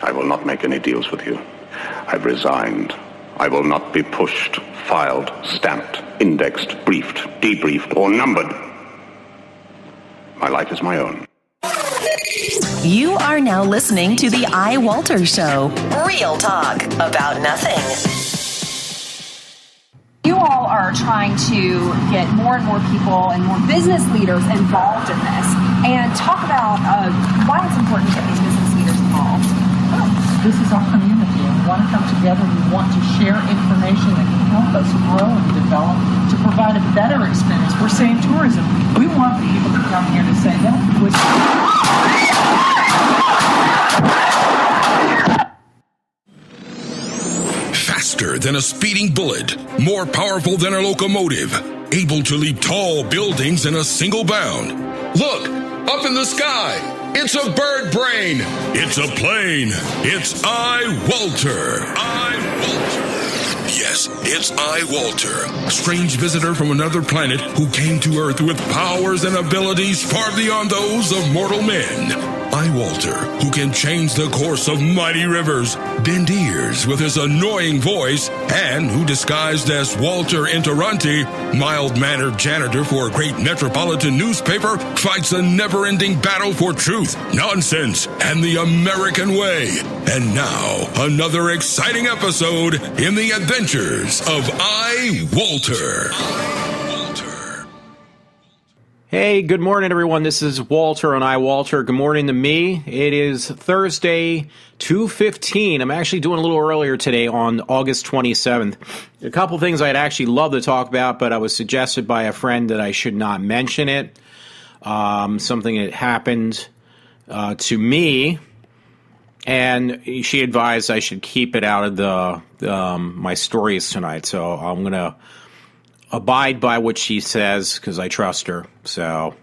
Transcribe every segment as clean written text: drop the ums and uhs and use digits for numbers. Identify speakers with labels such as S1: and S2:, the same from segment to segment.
S1: I will not make any deals with you. I've resigned. I will not be pushed, filed, stamped, indexed, briefed, debriefed, or numbered. My life is my own.
S2: You are now listening to the iWalter Show. Real talk about nothing.
S3: You all are trying to get more and more people and more business leaders involved in this and talk about why it's important to get these business leaders involved.
S4: This is our community, and we want to come together. We want to share information that can help us grow and develop to provide a better experience. We're saying tourism. We want people to come here to say,
S5: Faster than a speeding bullet, more powerful than a locomotive, able to leap tall buildings in a single bound. Look, up in the sky. It's a bird brain. It's a plane. It's iWalter. Yes, it's iWalter, strange visitor from another planet who came to Earth with powers and abilities far beyond those of mortal men. iWalter, who can change the course of mighty rivers, bend ears with his annoying voice, and who disguised as Walter Interranti, mild-mannered janitor for a great metropolitan newspaper, fights a never-ending battle for truth, nonsense, and the American way. And now, another exciting episode in the adventures of iWalter.
S6: Hey, good morning, everyone. This is Walter on iWalter. Good morning to me. It is Thursday, 2:15. I'm actually doing a little earlier today on August 27th. A couple things I'd actually love to talk about, but I was suggested by a friend that I should not mention it. Something that happened to me, and she advised I should keep it out of my stories tonight. So I'm going to abide by what she says because I trust her. So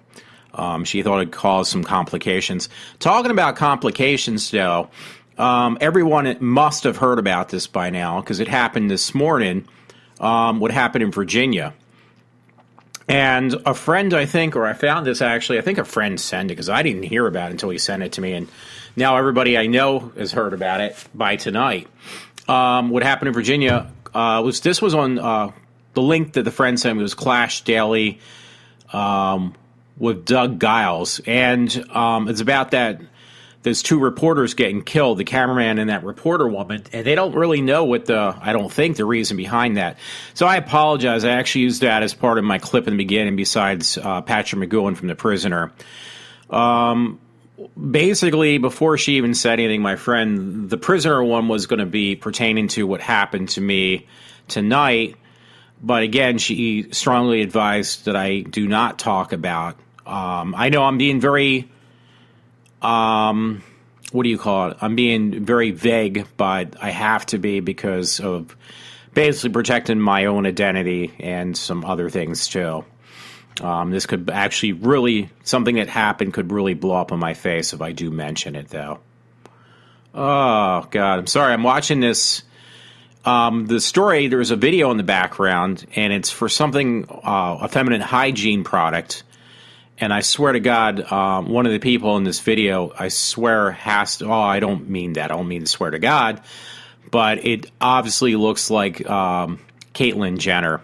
S6: she thought it'd cause some complications. Talking about complications, though, everyone must have heard about this by now because it happened this morning. What happened in Virginia. And a friend, I think, or I found this actually, I think a friend sent it because I didn't hear about it until he sent it to me. And now everybody I know has heard about it by tonight. What happened in Virginia this was on the link that the friend sent me was Clash Daily with Doug Giles. And it's about that there's two reporters getting killed, the cameraman and that reporter woman, and they don't really know I don't think the reason behind that. So I apologize. I actually used that as part of my clip in the beginning besides Patrick McGowan from The Prisoner. Basically, before she even said anything, my friend, the Prisoner one was going to be pertaining to what happened to me tonight. But again, she strongly advised that I do not talk about. I know I'm being very, what do you call it? I'm being very vague, but I have to be because of basically protecting my own identity and some other things too. This could actually really, something that happened could really blow up in my face if I do mention it, though. Oh, God, I'm sorry. I'm watching this. The story, there's a video in the background, and it's for something, a feminine hygiene product. And I swear to God, one of the people in this video, I swear I don't mean that. I don't mean to swear to God. But it obviously looks like Caitlyn Jenner.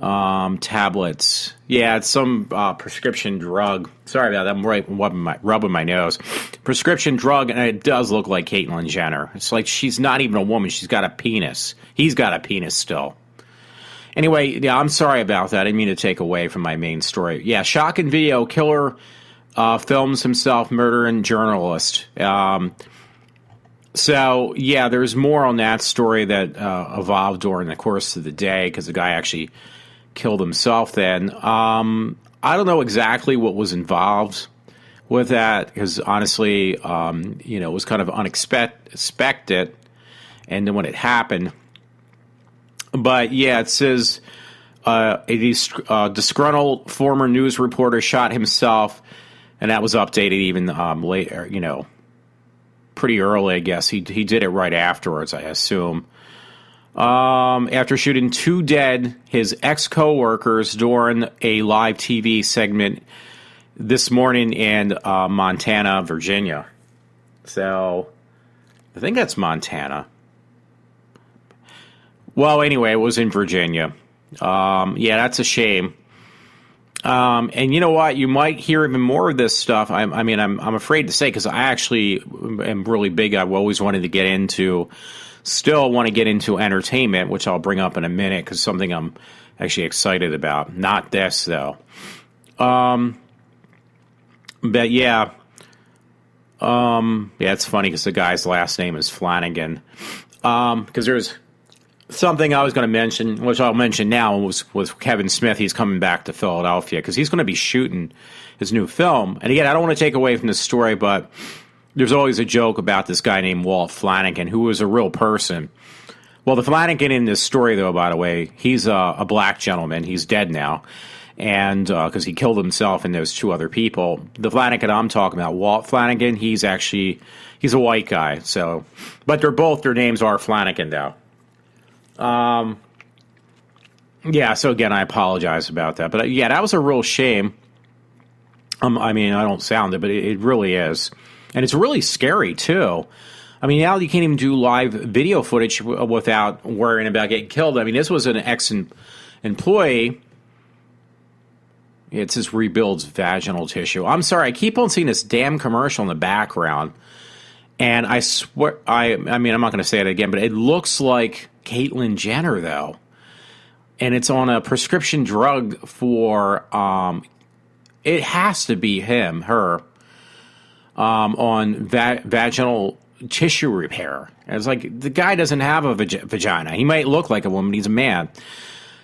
S6: Tablets. Yeah, it's some prescription drug. Sorry about that. I'm rubbing my nose. Prescription drug, and it does look like Caitlyn Jenner. It's like she's not even a woman. She's got a penis. He's got a penis still. Anyway, yeah, I'm sorry about that. I didn't mean to take away from my main story. Yeah, shocking video. Killer films himself murdering journalist. So, yeah, there's more on that story that evolved during the course of the day because the guy actually killed himself then. I don't know exactly what was involved with that because honestly, it was kind of unexpected. And then when it happened, but yeah, it says a disgruntled former news reporter shot himself, and that was updated even later, pretty early, I guess. He did it right afterwards, I assume. After shooting two dead, his ex-coworkers during a live TV segment this morning in Montana, Virginia. So, I think that's Montana. Well, anyway, it was in Virginia. Yeah, that's a shame. And you know what? You might hear even more of this stuff. I'm afraid to say, because I actually am really big. I've always wanted to get into, still want to get into entertainment, which I'll bring up in a minute, because something I'm actually excited about. Not this, though. But yeah. Yeah, it's funny because the guy's last name is Flanagan. Because there's something I was going to mention, which I'll mention now, was Kevin Smith. He's coming back to Philadelphia because he's going to be shooting his new film. And again, I don't want to take away from the story, but there's always a joke about this guy named Walt Flanagan, who was a real person. Well, the Flanagan in this story, though, by the way, he's a black gentleman. He's dead now. And because he killed himself and those two other people. The Flanagan I'm talking about, Walt Flanagan, he's a white guy. So, but their names are Flanagan, though. Yeah, so again, I apologize about that. But yeah, that was a real shame. I mean, I don't sound it, but it really is. And it's really scary, too. I mean, now you can't even do live video footage without worrying about getting killed. I mean, this was an ex-employee. It says rebuilds vaginal tissue. I'm sorry, I keep on seeing this damn commercial in the background. And I swear, I mean, I'm not going to say it again, but it looks like Caitlyn Jenner, though. And it's on a prescription drug for, it has to be her, on vaginal tissue repair. And it's like, the guy doesn't have a vagina. He might look like a woman, he's a man.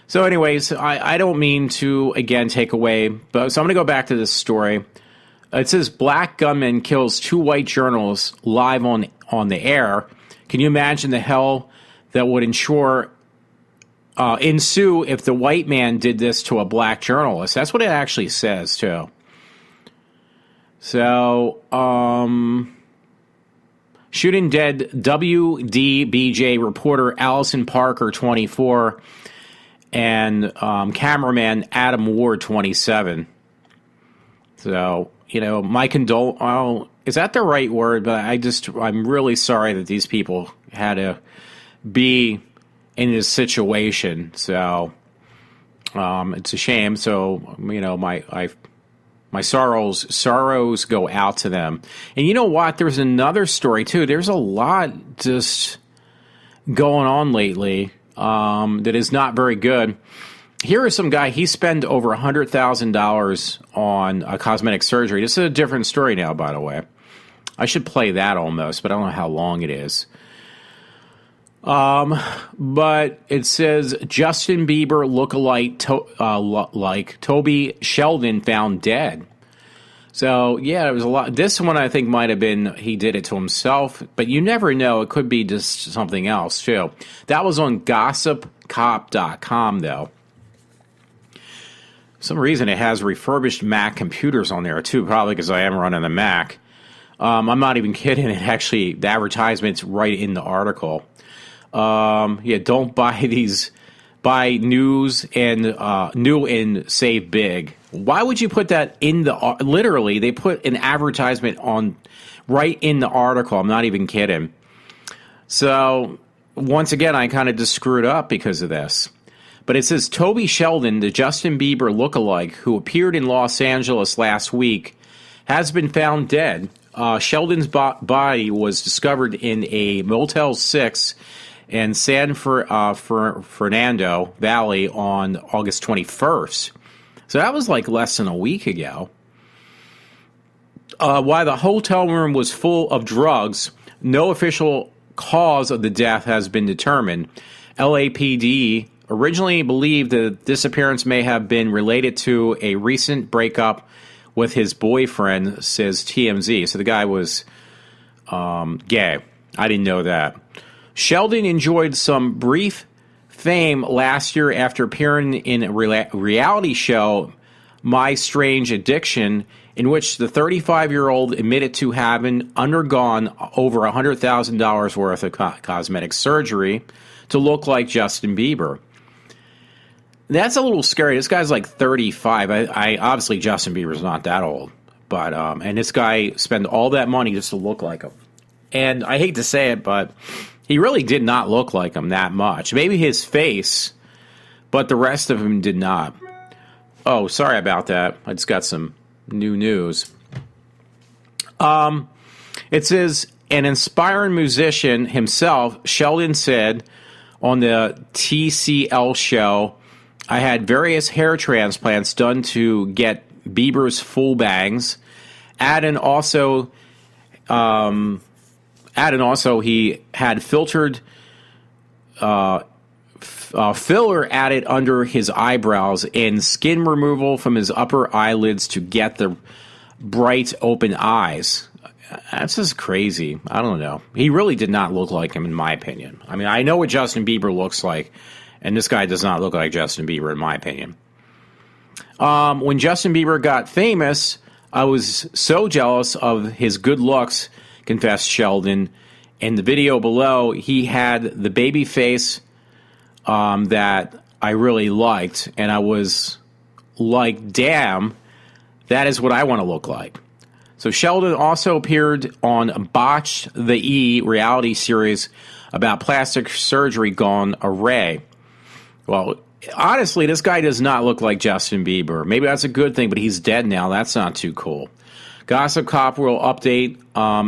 S6: So anyways, I don't mean to, again, take away, but so I'm going to go back to this story. It says, black gunman kills 2 white journalists live on the air. Can you imagine the hell that would ensue if the white man did this to a black journalist? That's what it actually says, too. So, shooting dead WDBJ reporter Allison Parker, 24, and cameraman Adam Ward, 27. So, you know, my is that the right word? But I'm really sorry that these people had to be in this situation. So, it's a shame. So, you know, my sorrows go out to them. And you know what? There's another story too. There's a lot just going on lately that is not very good. Here is some guy, he spent over $100,000 on a cosmetic surgery. This is a different story now, by the way. I should play that almost, but I don't know how long it is. But it says Justin Bieber lookalike like Toby Sheldon found dead. So, yeah, there was a lot. This one I think might have been he did it to himself, but you never know. It could be just something else, too. That was on gossipcop.com, though. For some reason, it has refurbished Mac computers on there, too, probably because I am running a Mac. I'm not even kidding. It actually, the advertisement's right in the article. Yeah, don't buy these. Buy news and new and save big. Why would you put that in the literally? They put an advertisement on right in the article. I'm not even kidding. So once again, I kind of just screwed up because of this. But it says Toby Sheldon, the Justin Bieber lookalike who appeared in Los Angeles last week, has been found dead. Sheldon's body was discovered in a Motel 6 in San Fernando Valley on August 21st. So that was like less than a week ago. While the hotel room was full of drugs, no official cause of the death has been determined. LAPD originally believed that the disappearance may have been related to a recent breakup with his boyfriend, says TMZ. So the guy was gay. I didn't know that. Sheldon enjoyed some brief fame last year after appearing in a reality show, My Strange Addiction, in which the 35-year-old admitted to having undergone over $100,000 worth of cosmetic surgery to look like Justin Bieber. That's a little scary. This guy's like 35. I obviously Justin Bieber's not that old, but and this guy spent all that money just to look like him. And I hate to say it, but he really did not look like him that much. Maybe his face, but the rest of him did not. Oh, sorry about that. I just got some new news. It says, an inspiring musician himself, Sheldon said on the TCL show, I had various hair transplants done to get Bieber's full bangs. Add also he had filtered filler added under his eyebrows and skin removal from his upper eyelids to get the bright open eyes. That's just crazy. I don't know. He really did not look like him, in my opinion. I mean, I know what Justin Bieber looks like, and this guy does not look like Justin Bieber, in my opinion. When Justin Bieber got famous, I was so jealous of his good looks, confessed Sheldon. In the video below, he had the baby face that I really liked, and I was like, damn, that is what I want to look like. So Sheldon also appeared on Botched the E reality series about plastic surgery gone awry. Well, honestly, this guy does not look like Justin Bieber. Maybe that's a good thing, but he's dead now. That's not too cool. Gossip Cop will update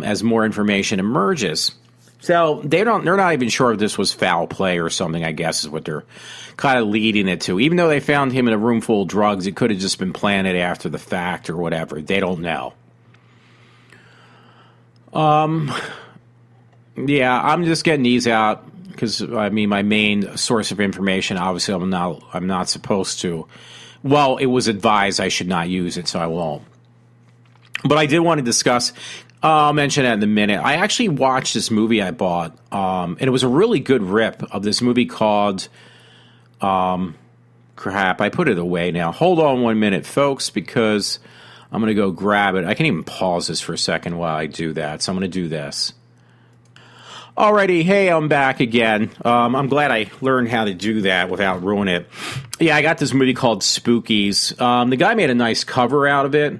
S6: as more information emerges. So they're not even sure if this was foul play or something, I guess, is what they're kind of leading it to. Even though they found him in a room full of drugs, it could have just been planted after the fact or whatever. They don't know. Yeah, I'm just getting these out because, I mean, my main source of information, obviously, I'm not supposed to. Well, it was advised I should not use it, so I won't. But I did want to discuss, I'll mention that in a minute. I actually watched this movie I bought, and it was a really good rip of this movie called, crap, I put it away now. Hold on 1 minute, folks, because I'm going to go grab it. I can even pause this for a second while I do that, so I'm going to do this. Alrighty, hey, I'm back again. I'm glad I learned how to do that without ruining it. Yeah, I got this movie called Spookies. The guy made a nice cover out of it,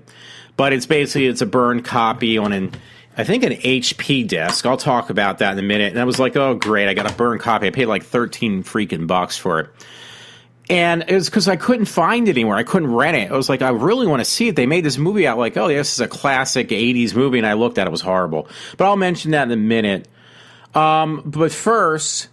S6: but it's a burned copy on I think an HP disc. I'll talk about that in a minute. And I was like, oh, great, I got a burned copy. I paid like 13 freaking bucks for it. And it was because I couldn't find it anywhere. I couldn't rent it. I was like, I really want to see it. They made this movie out like, oh, this is a classic 80s movie, and I looked at it. It was horrible. But I'll mention that in a minute. But first,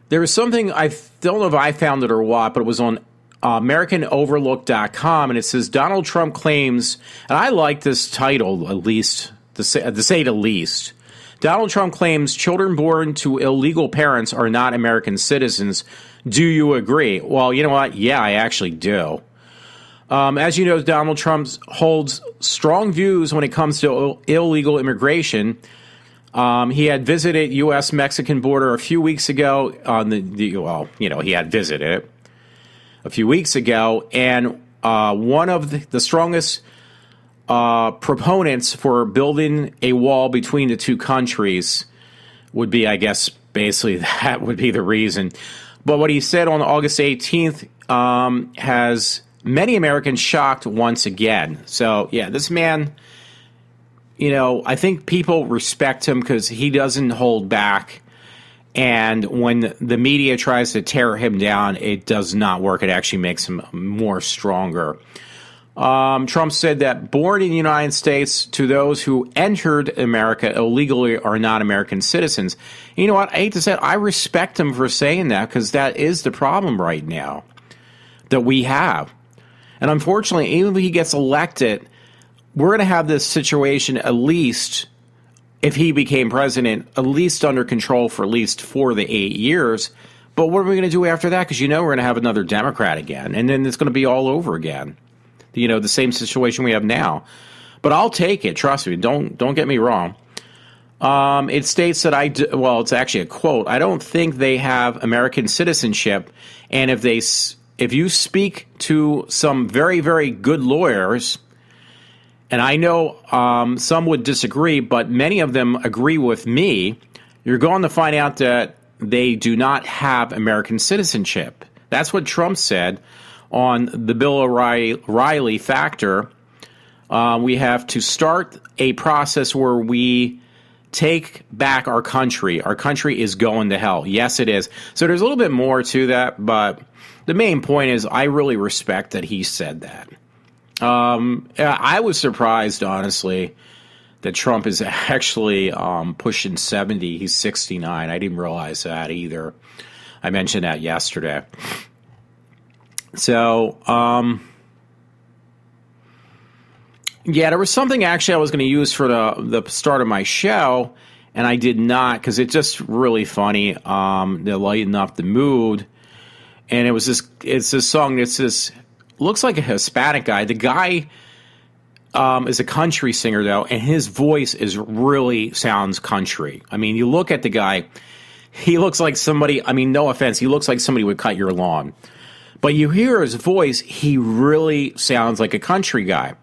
S6: there was something, I don't know if I found it or what, but it was on AmericanOverlook.com, and it says, Donald Trump claims, and I like this title, at least, to say the least. Donald Trump claims children born to illegal parents are not American citizens. Do you agree? Well, you know what? Yeah, I actually do. As you know, Donald Trump holds strong views when it comes to illegal immigration. He had visited U.S.-Mexican border a few weeks ago. He had visited it a few weeks ago, and one of the strongest proponents for building a wall between the two countries would be, I guess, basically that would be the reason. But what he said on August 18th has many Americans shocked once again. So, yeah, this man, I think people respect him because he doesn't hold back. And when the media tries to tear him down, it does not work. It actually makes him more stronger. Trump said that born in the United States to those who entered America illegally are not American citizens. You know what? I hate to say it. I respect him for saying that because that is the problem right now that we have. And unfortunately, even if he gets elected, we're going to have this situation at least, if he became president, at least under control for at least 4 to 8 years. But what are we going to do after that? Because we're going to have another Democrat again. And then it's going to be all over again. The same situation we have now. But I'll take it. Trust me. Don't get me wrong. It states that it's actually a quote. I don't think they have American citizenship. And if you speak to some very, very good lawyers, and I know some would disagree, but many of them agree with me, you're going to find out that they do not have American citizenship. That's what Trump said on the Bill O'Reilly factor. We have to start a process where we take back our country. Our country is going to hell. Yes, it is. So there's a little bit more to that, but the main point is I really respect that he said that. I was surprised, honestly, that Trump is actually pushing 70. He's 69. I didn't realize that either. I mentioned that yesterday. So, yeah, there was something actually I was going to use for the start of my show, and I did not because it's just really funny to lighten up the mood. And it's this song that's this looks like a Hispanic guy. The guy is a country singer though, and his voice really sounds country. I mean, you look at the guy, he looks like somebody. I mean, no offense, he looks like somebody would cut your lawn. But you hear his voice, he really sounds like a country guy.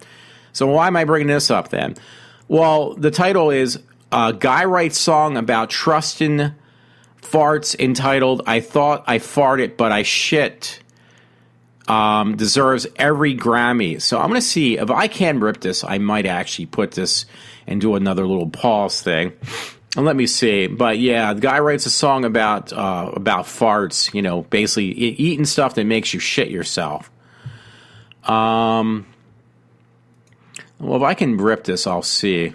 S6: So why am I bringing this up then? Well, the title is Guy Writes Song About Trusting Farts entitled I Thought I Farted But I Shit. Deserves every Grammy. So I'm going to see if I can rip this. I might actually put this and do another little pause thing. And let me see. But yeah, the guy writes a song about farts, you know, basically eating stuff that makes you shit yourself. Well, if I can rip this, I'll see.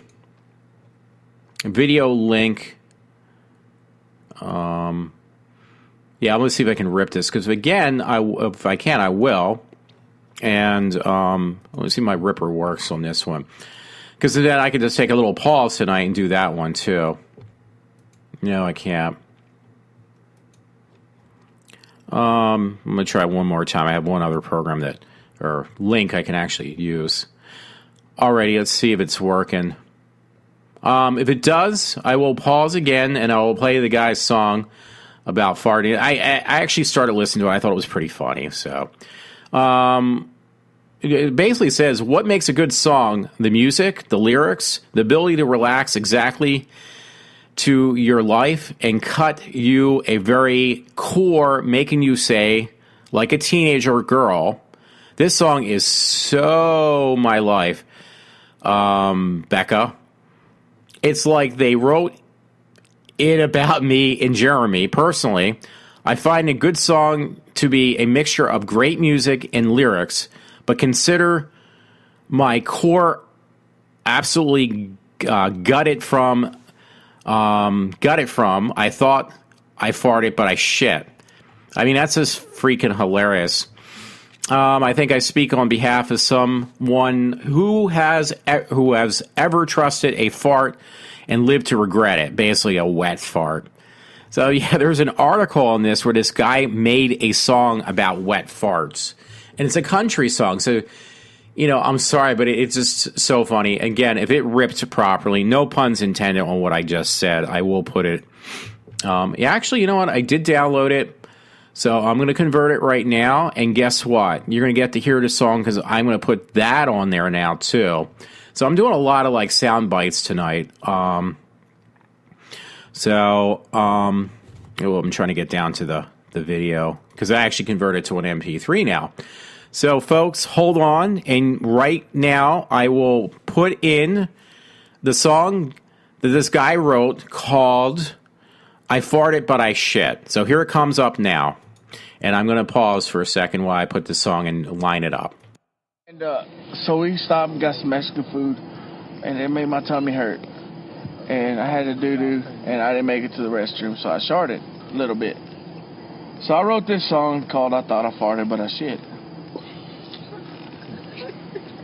S6: Video link. Yeah, I'm going to see if I can rip this. Because, again, if I can, I will. And let me see if my ripper works on this one. Because then I could just take a little pause tonight and do that one, too. No, I can't. I'm going to try one more time. I have one other program or link I can actually use. Alrighty, let's see if it's working. If it does, I will pause again and I will play the guy's song about farting. I actually started listening to it. I thought it was pretty funny. So, it basically says, what makes a good song? The music, the lyrics, the ability to relax exactly to your life and cut you a very core, making you say, like a teenager girl, this song is so my life, Becca. It's like they wrote it about me and Jeremy. Personally, I find a good song to be a mixture of great music and lyrics, but consider my core absolutely gutted from. I thought I farted, but I shit. I mean, that's just freaking hilarious. I think I speak on behalf of someone who has ever trusted a fart and lived to regret it. Basically, a wet fart. So yeah, there's an article on this where this guy made a song about wet farts, and it's a country song. So, you know, I'm sorry, but it's just so funny. Again, if it ripped properly, no puns intended on what I just said, I will put it. Actually, you know what? I did download it. So I'm going to convert it right now, and guess what? You're going to get to hear the song because I'm going to put that on there now too. So I'm doing a lot of like sound bites tonight. I'm trying to get down to the video because I actually converted to an MP3 now. So folks, hold on, and right now I will put in the song that this guy wrote called I Farted But I Shit. So here it comes up now. And I'm going to pause for a second while I put the song and line it up.
S7: And so we stopped and got some Mexican food, and it made my tummy hurt. And I had to doo-doo, and I didn't make it to the restroom, so I sharted a little bit. So I wrote this song called I Thought I Farted But I Shit.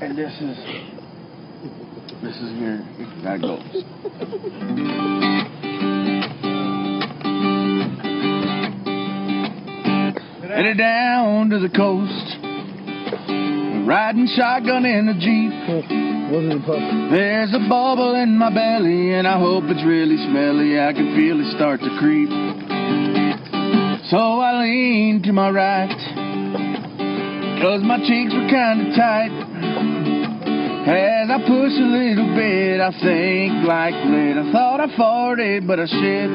S7: And this is here. That goes. Headed down to the coast, riding shotgun in a Jeep. There's a bubble in my belly, and I hope it's really smelly. I can feel it start to creep. So I lean to my right, 'cause my cheeks were kinda tight. As I push a little bit, I think like lit. I thought I farted, but I shit.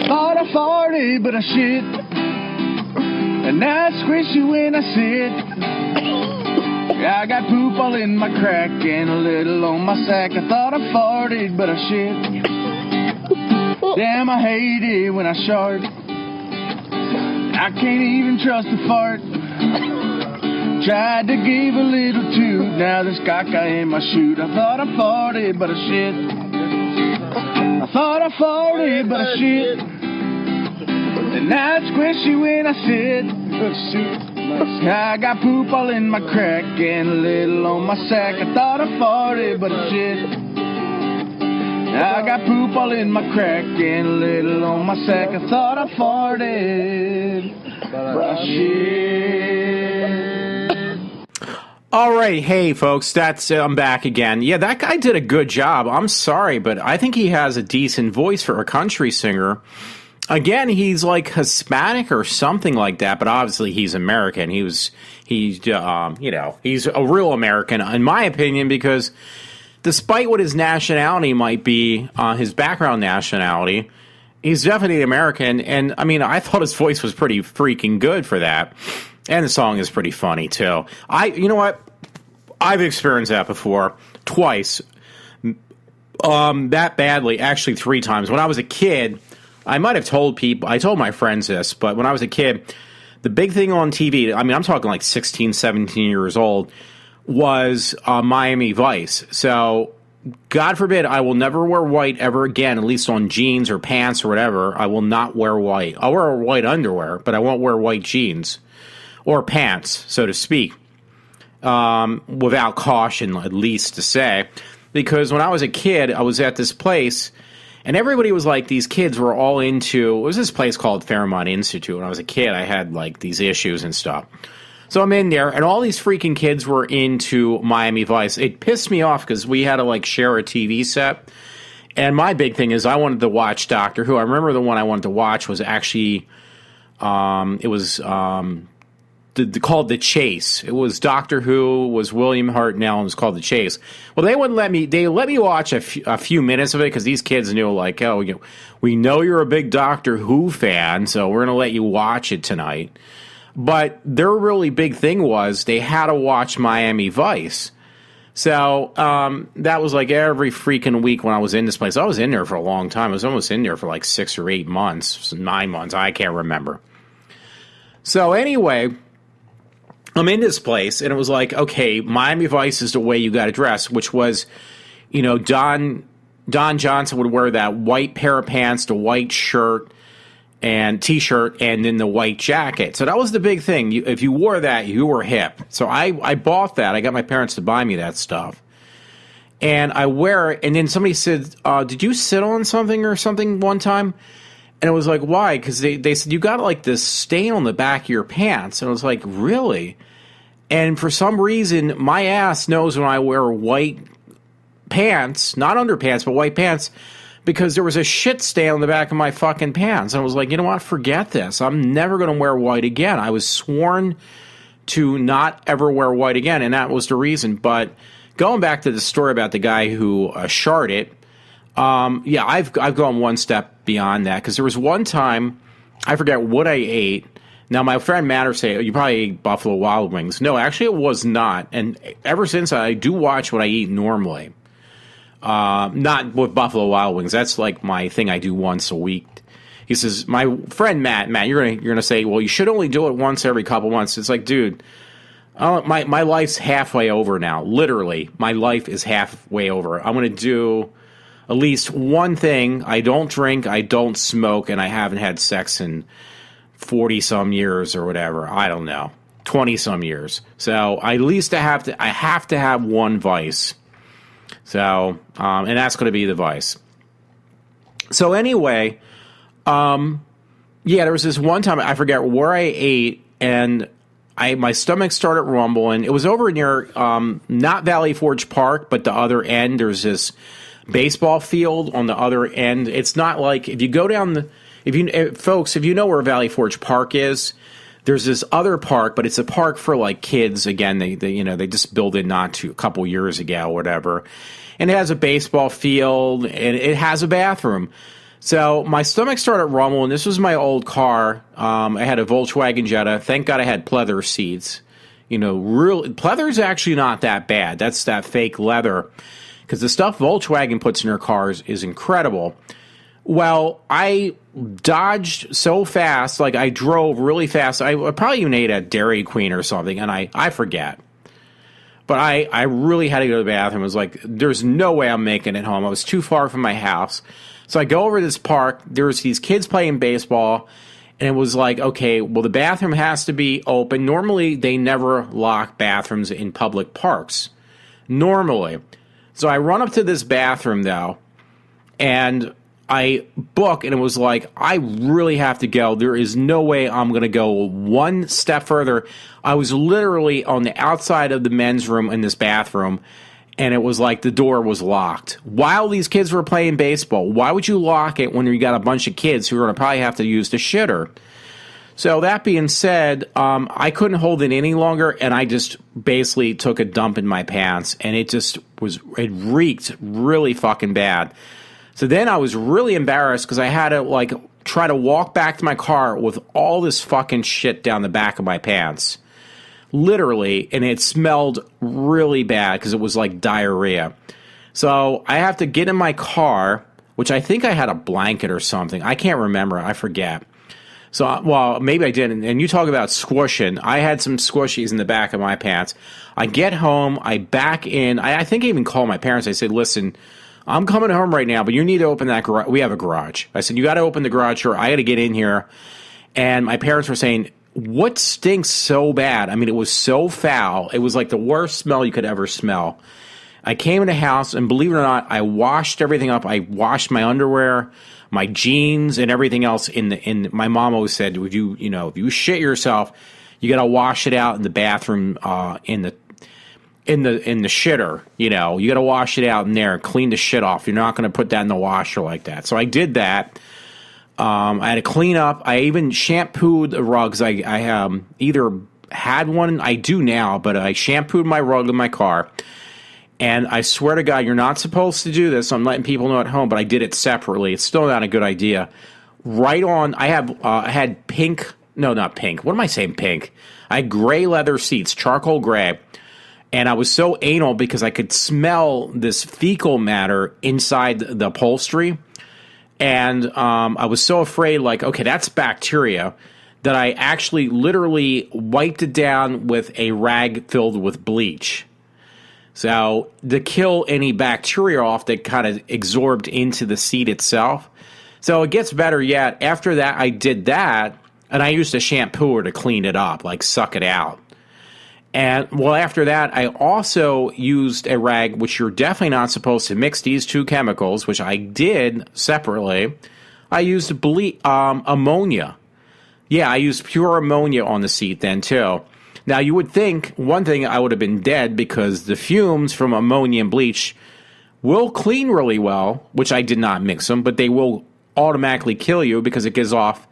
S7: Thought I farted, but I shit. And I squish you when I sit. Yeah, I got poop all in my crack and a little on my sack. I thought I farted, but I shit. Damn, I hate it when I shart. I can't even trust a fart. Tried to give a little toot, now there's caca in my chute. I thought I farted, but I shit. I thought I farted, but I shit. And now it's squishy when I sit. I got poop all in my crack and a little on my sack. I thought I farted, but I shit. I got poop all in my crack and a little on my sack. I thought I farted, but I shit.
S6: All right, hey folks, I'm back again. Yeah, that guy did a good job. I'm sorry, but I think he has a decent voice for a country singer. Again, he's like Hispanic or something like that, but obviously he's American. He's a real American, in my opinion, because despite what his nationality might be, his background nationality, he's definitely American. And I mean, I thought his voice was pretty freaking good for that. And the song is pretty funny too. You know what? I've experienced that before, twice. That badly, actually 3 times. When I was a kid, I might have told people, I told my friends this, but when I was a kid, the big thing on TV, I mean, I'm talking like 16, 17 years old, was Miami Vice. So, God forbid, I will never wear white ever again, at least on jeans or pants or whatever. I will not wear white. I'll wear white underwear, but I won't wear white jeans or pants, so to speak, without caution, at least to say. Because when I was a kid, I was at this place, and everybody was like, these kids were all into, it was this place called Fairmont Institute. When I was a kid, I had like these issues and stuff. So I'm in there, and all these freaking kids were into Miami Vice. It pissed me off because we had to like share a TV set. And my big thing is I wanted to watch Doctor Who. I remember the one I wanted to watch was actually, it was called The Chase. It was Doctor Who, was William Hartnell, and it was called The Chase. Well, they wouldn't let me, they let me watch a few minutes of it because these kids knew, like, oh, we know you're a big Doctor Who fan, so we're going to let you watch it tonight. But their really big thing was they had to watch Miami Vice. So that was like every freaking week when I was in this place. I was in there for a long time. I was almost in there for like 6 or 8 months, 9 months. I can't remember. So anyway, I'm in this place, and it was like, okay, Miami Vice is the way you got to dress, which was, Don Johnson would wear that white pair of pants, the white shirt, and T-shirt, and then the white jacket. So that was the big thing. If you wore that, you were hip. So I bought that. I got my parents to buy me that stuff. And I wear it, and then somebody said, did you sit on something or something one time? And it was like, why? Because they said, you got like this stain on the back of your pants. And I was like, really? And for some reason, my ass knows when I wear white pants, not underpants, but white pants, because there was a shit stain on the back of my fucking pants. And I was like, you know what? Forget this. I'm never going to wear white again. I was sworn to not ever wear white again, and that was the reason. But going back to the story about the guy who sharted, yeah, I've gone one step beyond that, because there was one time, I forget what I ate. Now, my friend Matter say, you probably ate Buffalo Wild Wings. No, actually it was not. And ever since, I do watch what I eat normally. Not with Buffalo Wild Wings. That's like my thing I do once a week. He says, my friend Matt, you're gonna say, well, you should only do it once every couple months. It's like, dude, my life's halfway over now. Literally, my life is halfway over. I'm gonna do at least one thing. I don't drink, I don't smoke, and I haven't had sex in 40-some years or whatever. I don't know, 20-some years. So at least I have to have one vice. So, and that's going to be the vice. So anyway, yeah, there was this one time, I forget where I ate, and my stomach started rumbling. It was over near, not Valley Forge Park, but the other end. There's this baseball field on the other end. It's not like, if you go down folks, if you know where Valley Forge Park is, there's this other park, but it's a park for like kids. Again, they just built it a couple years ago or whatever. And it has a baseball field, and it has a bathroom. So my stomach started rumbling. This was my old car. I had a Volkswagen Jetta. Thank God I had pleather seats. leather's actually not that bad. That's that fake leather, because the stuff Volkswagen puts in their cars is incredible. Well, I dodged so fast, like I drove really fast. I probably even ate at Dairy Queen or something, and I forget. But I really had to go to the bathroom. I was like, there's no way I'm making it home. I was too far from my house. So I go over to this park. There's these kids playing baseball. And it was like, okay, well, the bathroom has to be open. Normally, they never lock bathrooms in public parks. Normally. So I run up to this bathroom, though, and I book, and it was like, I really have to go. There is no way I'm going to go one step further. I was literally on the outside of the men's room in this bathroom, and it was like the door was locked. While these kids were playing baseball, why would you lock it when you got a bunch of kids who are going to probably have to use the shitter? So that being said, I couldn't hold it any longer, and I just basically took a dump in my pants, and it reeked really fucking bad. So then I was really embarrassed because I had to try to walk back to my car with all this fucking shit down the back of my pants. Literally, and it smelled really bad because it was like diarrhea. So I have to get in my car, which I think I had a blanket or something. I can't remember. I forget. So, well, maybe I didn't. And you talk about squishing. I had some squishies in the back of my pants. I get home. I back in. I think I even called my parents. I said, listen, I'm coming home right now, but you need to open that garage. We have a garage. I said, you got to open the garage door. I got to get in here. And my parents were saying, what stinks so bad? I mean, it was so foul. It was like the worst smell you could ever smell. I came in the house, and believe it or not, I washed everything up. I washed my underwear, my jeans, and everything else. My mom always said, if you shit yourself, you got to wash it out in the bathroom, in the shitter. You got to wash it out in there, clean the shit off. You're not going to put that in the washer like that. So I did that. I had to clean up. I even shampooed the rugs. I either had one, I do now, but I shampooed my rug in my car. And I swear to God, you're not supposed to do this. I'm letting people know at home, but I did it separately. It's still not a good idea. Right on, I had pink, no, not pink. What am I saying, pink? I had gray leather seats, charcoal gray. And I was so anal because I could smell this fecal matter inside the upholstery. And I was so afraid, okay, that's bacteria, that I actually literally wiped it down with a rag filled with bleach. So to kill any bacteria off that kind of absorbed into the seat itself. So it gets better yet. After that, I did that, and I used a shampooer to clean it up, suck it out. And, well, after that, I also used a rag, which you're definitely not supposed to mix these two chemicals, which I did separately. I used ammonia. Yeah, I used pure ammonia on the seat then, too. Now, you would think, one thing, I would have been dead because the fumes from ammonia and bleach will clean really well, which I did not mix them, but they will automatically kill you because it gives off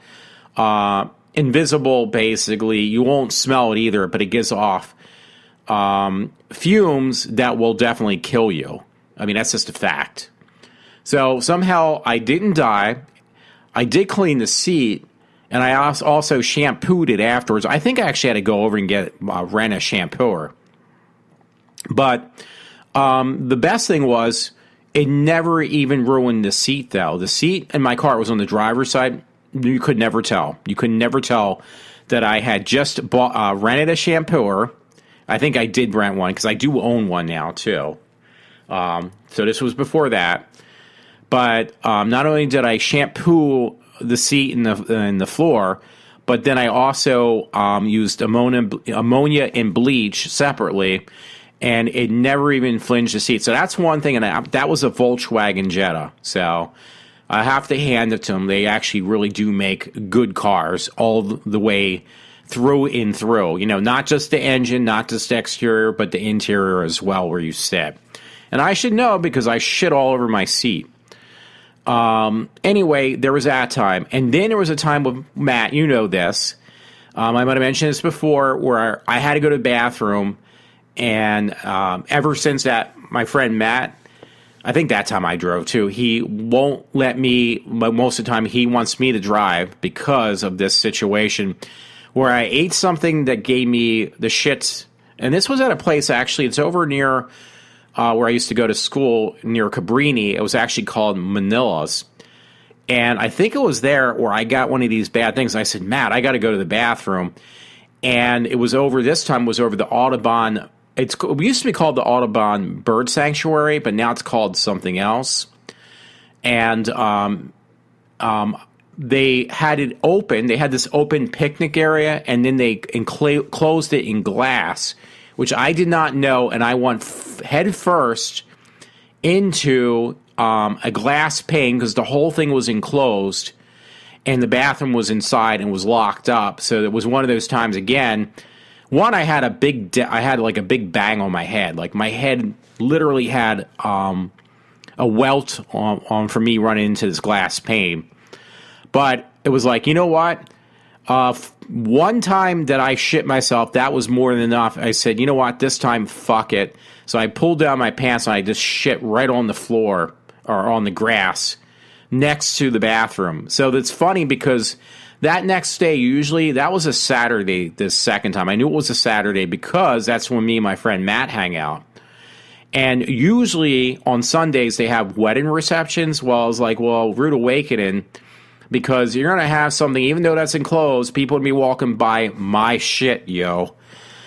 S6: invisible, basically. You won't smell it either, but it gives off fumes that will definitely kill you. I mean, that's just a fact. So somehow I didn't die. I did clean the seat, and I also shampooed it afterwards. I think I actually had to go over and rent a shampooer. But the best thing was it never even ruined the seat, though. The seat in my car was on the driver's side. You could never tell. You could never tell that I had just rented a shampooer. I think I did rent one because I do own one now, too. So this was before that. But not only did I shampoo the seat and the floor, but then I also used ammonia and bleach separately, and it never even flinged the seat. So that's one thing, and that was a Volkswagen Jetta. So I have to hand it to them. They actually really do make good cars all the way through and through. Not just the engine, not just the exterior, but the interior as well where you sit. And I should know because I shit all over my seat. Anyway, there was that time. And then there was a time with Matt, you know this. I might have mentioned this before, where I had to go to the bathroom. And ever since that, my friend Matt, I think that time I drove too, he won't let me, but most of the time he wants me to drive because of this situation where I ate something that gave me the shits And this was at a place, actually, it's over near where I used to go to school, near Cabrini. It was actually called Manila's. And I think it was there where I got one of these bad things. I said, Matt, I got to go to the bathroom. And it was over, this time was over the Audubon. It used to be called the Audubon Bird Sanctuary, but now it's called something else. And they had it open. They had this open picnic area, and then they closed it in glass, which I did not know. And I went head first into a glass pane because the whole thing was enclosed, and the bathroom was inside and was locked up. So it was one of those times again. One, I had a big bang on my head. Like my head literally had a welt on for me running into this glass pane. But it was like, you know what? One time that I shit myself, that was more than enough. I said, you know what? This time, fuck it. So I pulled down my pants and I just shit right on the floor or on the grass next to the bathroom. So that's funny because that next day, usually, that was a Saturday this second time. I knew it was a Saturday because that's when me and my friend Matt hang out. And usually on Sundays, they have wedding receptions. Well, I was like, well, rude awakening, because you're going to have something, even though that's enclosed, people would be walking by my shit, yo.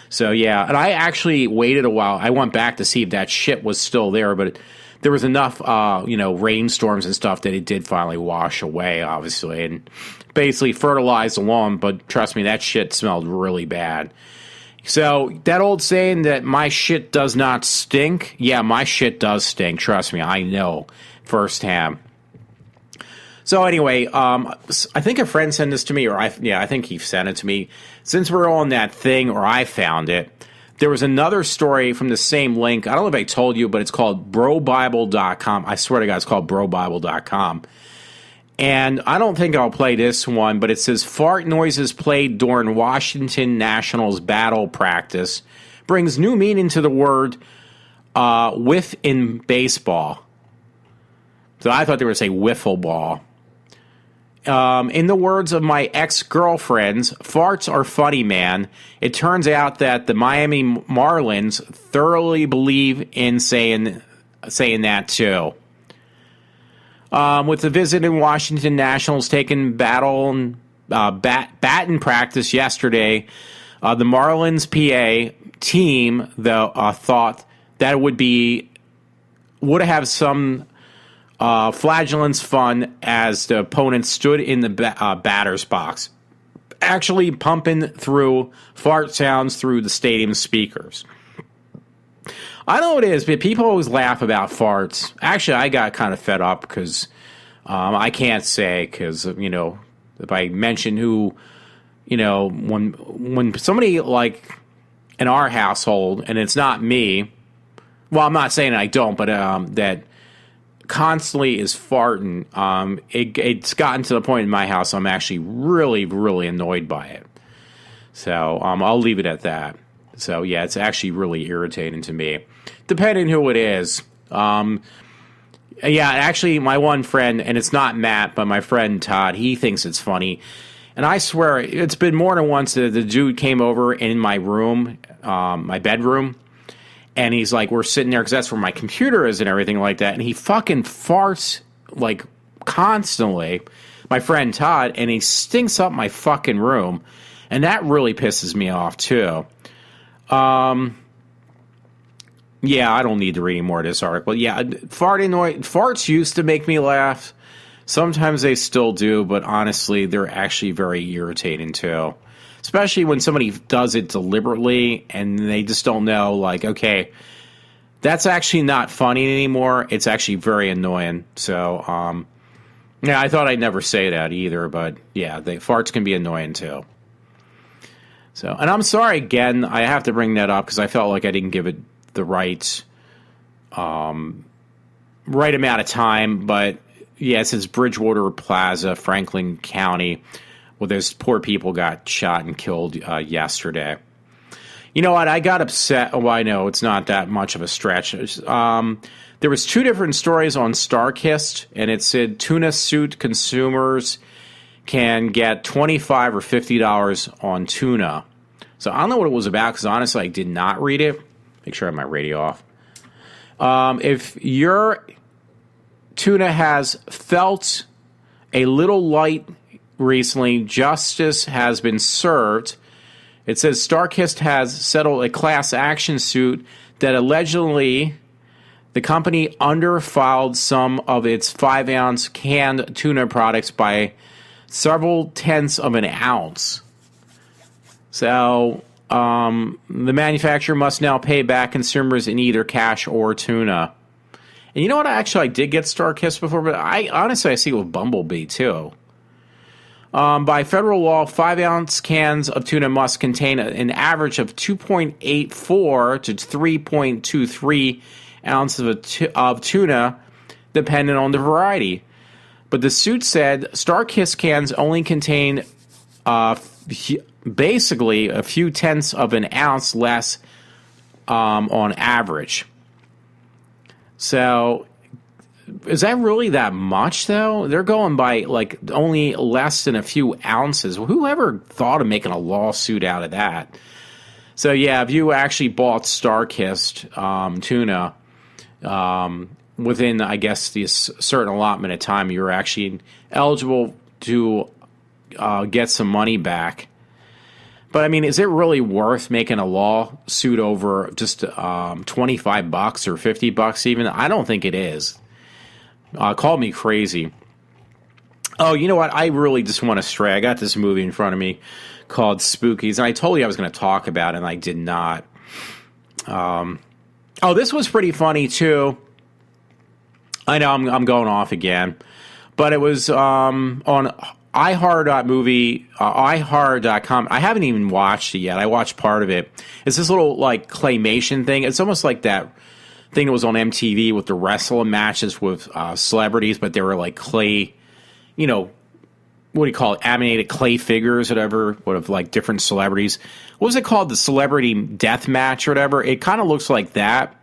S6: So, yeah, and I actually waited a while. I went back to see if that shit was still there, but there was enough, rainstorms and stuff that it did finally wash away, obviously, and basically fertilized the lawn. But trust me, that shit smelled really bad. So that old saying that my shit does not stink, yeah, my shit does stink. Trust me, I know firsthand. So anyway, I think a friend sent this to me, I think he sent it to me. Since we're on that thing, or I found it, there was another story from the same link. I don't know if I told you, but it's called brobible.com. I swear to God, it's called brobible.com. And I don't think I'll play this one, but it says fart noises played during Washington Nationals battle practice brings new meaning to the word whiff in baseball. So I thought they were saying wiffle ball. In the words of my ex-girlfriends, farts are funny, man. It turns out that the Miami Marlins thoroughly believe in saying that too. With the visiting Washington Nationals taking batting practice yesterday, the Marlins PA team thought that it would have some flagellance fun as the opponent stood in the batter's box, actually pumping through fart sounds through the stadium speakers. I know it is, but people always laugh about farts. Actually, I got kind of fed up because I can't say, because, if I mention who, when somebody like in our household, and it's not me, well, I'm not saying I don't, but that constantly is farting, it's gotten to the point in my house I'm actually really, really annoyed by it. So I'll leave it at that. So, yeah, it's actually really irritating to me, depending who it is. Yeah, actually, my one friend, and it's not Matt, but my friend Todd, he thinks it's funny. And I swear, it's been more than once that the dude came over in my room, my bedroom, and he's like, we're sitting there, because that's where my computer is and everything like that, and he fucking farts, like, constantly, my friend Todd, and he stinks up my fucking room, and that really pisses me off, too. Yeah, I don't need to read any more of this article. Yeah, farts used to make me laugh. Sometimes they still do, but honestly, they're actually very irritating too. Especially when somebody does it deliberately and they just don't know, like, okay, that's actually not funny anymore. It's actually very annoying. So, yeah, I thought I'd never say that either, but yeah, farts can be annoying too. So, and I'm sorry again, I have to bring that up because I felt like I didn't give it the right amount of time, but yeah, it says Bridgewater Plaza, Franklin County, where those poor people got shot and killed yesterday. You know what? I got upset. Oh, I know it's not that much of a stretch. There was two different stories on StarKist, and it said tuna suit consumers can get $25 or $50 on tuna. So I don't know what it was about because honestly I did not read it. Make sure I have my radio off. If your tuna has felt a little light recently, justice has been served. It says StarKist has settled a class action suit that allegedly the company underfiled some of its 5-ounce canned tuna products by several tenths of an ounce. So the manufacturer must now pay back consumers in either cash or tuna. And you know what? I did get StarKist before, but I see it with Bumblebee too. By federal law, 5-ounce cans of tuna must contain an average of 2.84 to 3.23 ounces of tuna, depending on the variety. But the suit said StarKist cans only contain basically a few tenths of an ounce less on average. So, is that really that much, though? They're going by, like, only less than a few ounces. Whoever thought of making a lawsuit out of that? So, yeah, if you actually bought StarKist tuna within, I guess, this certain allotment of time, you're actually eligible to get some money back. But, I mean, is it really worth making a lawsuit over just $25 or $50 even? I don't think it is. Call me crazy. Oh, you know what? I really just want to stray. I got this movie in front of me called Spookies, and I told you I was going to talk about it, and I did not. This was pretty funny, too. I know I'm going off again. But it was on iHorror.com. I haven't even watched it yet. I watched part of it. It's this little, like, claymation thing. It's almost like that thing that was on MTV with the wrestling matches with celebrities, but they were like clay, you know, what do you call it? Animated clay figures, whatever, of like different celebrities. What was it called? The Celebrity Death Match or whatever. It kind of looks like that.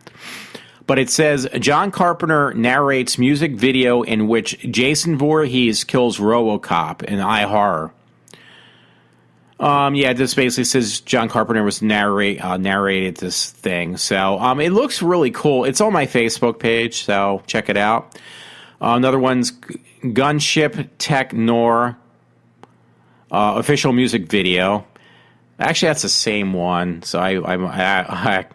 S6: But it says, John Carpenter narrates music video in which Jason Voorhees kills RoboCop in iHorror. This basically says John Carpenter was narrated this thing. So it looks really cool. It's on my Facebook page, so check it out. Another one's Gunship Tech Nor official music video. Actually, that's the same one. So I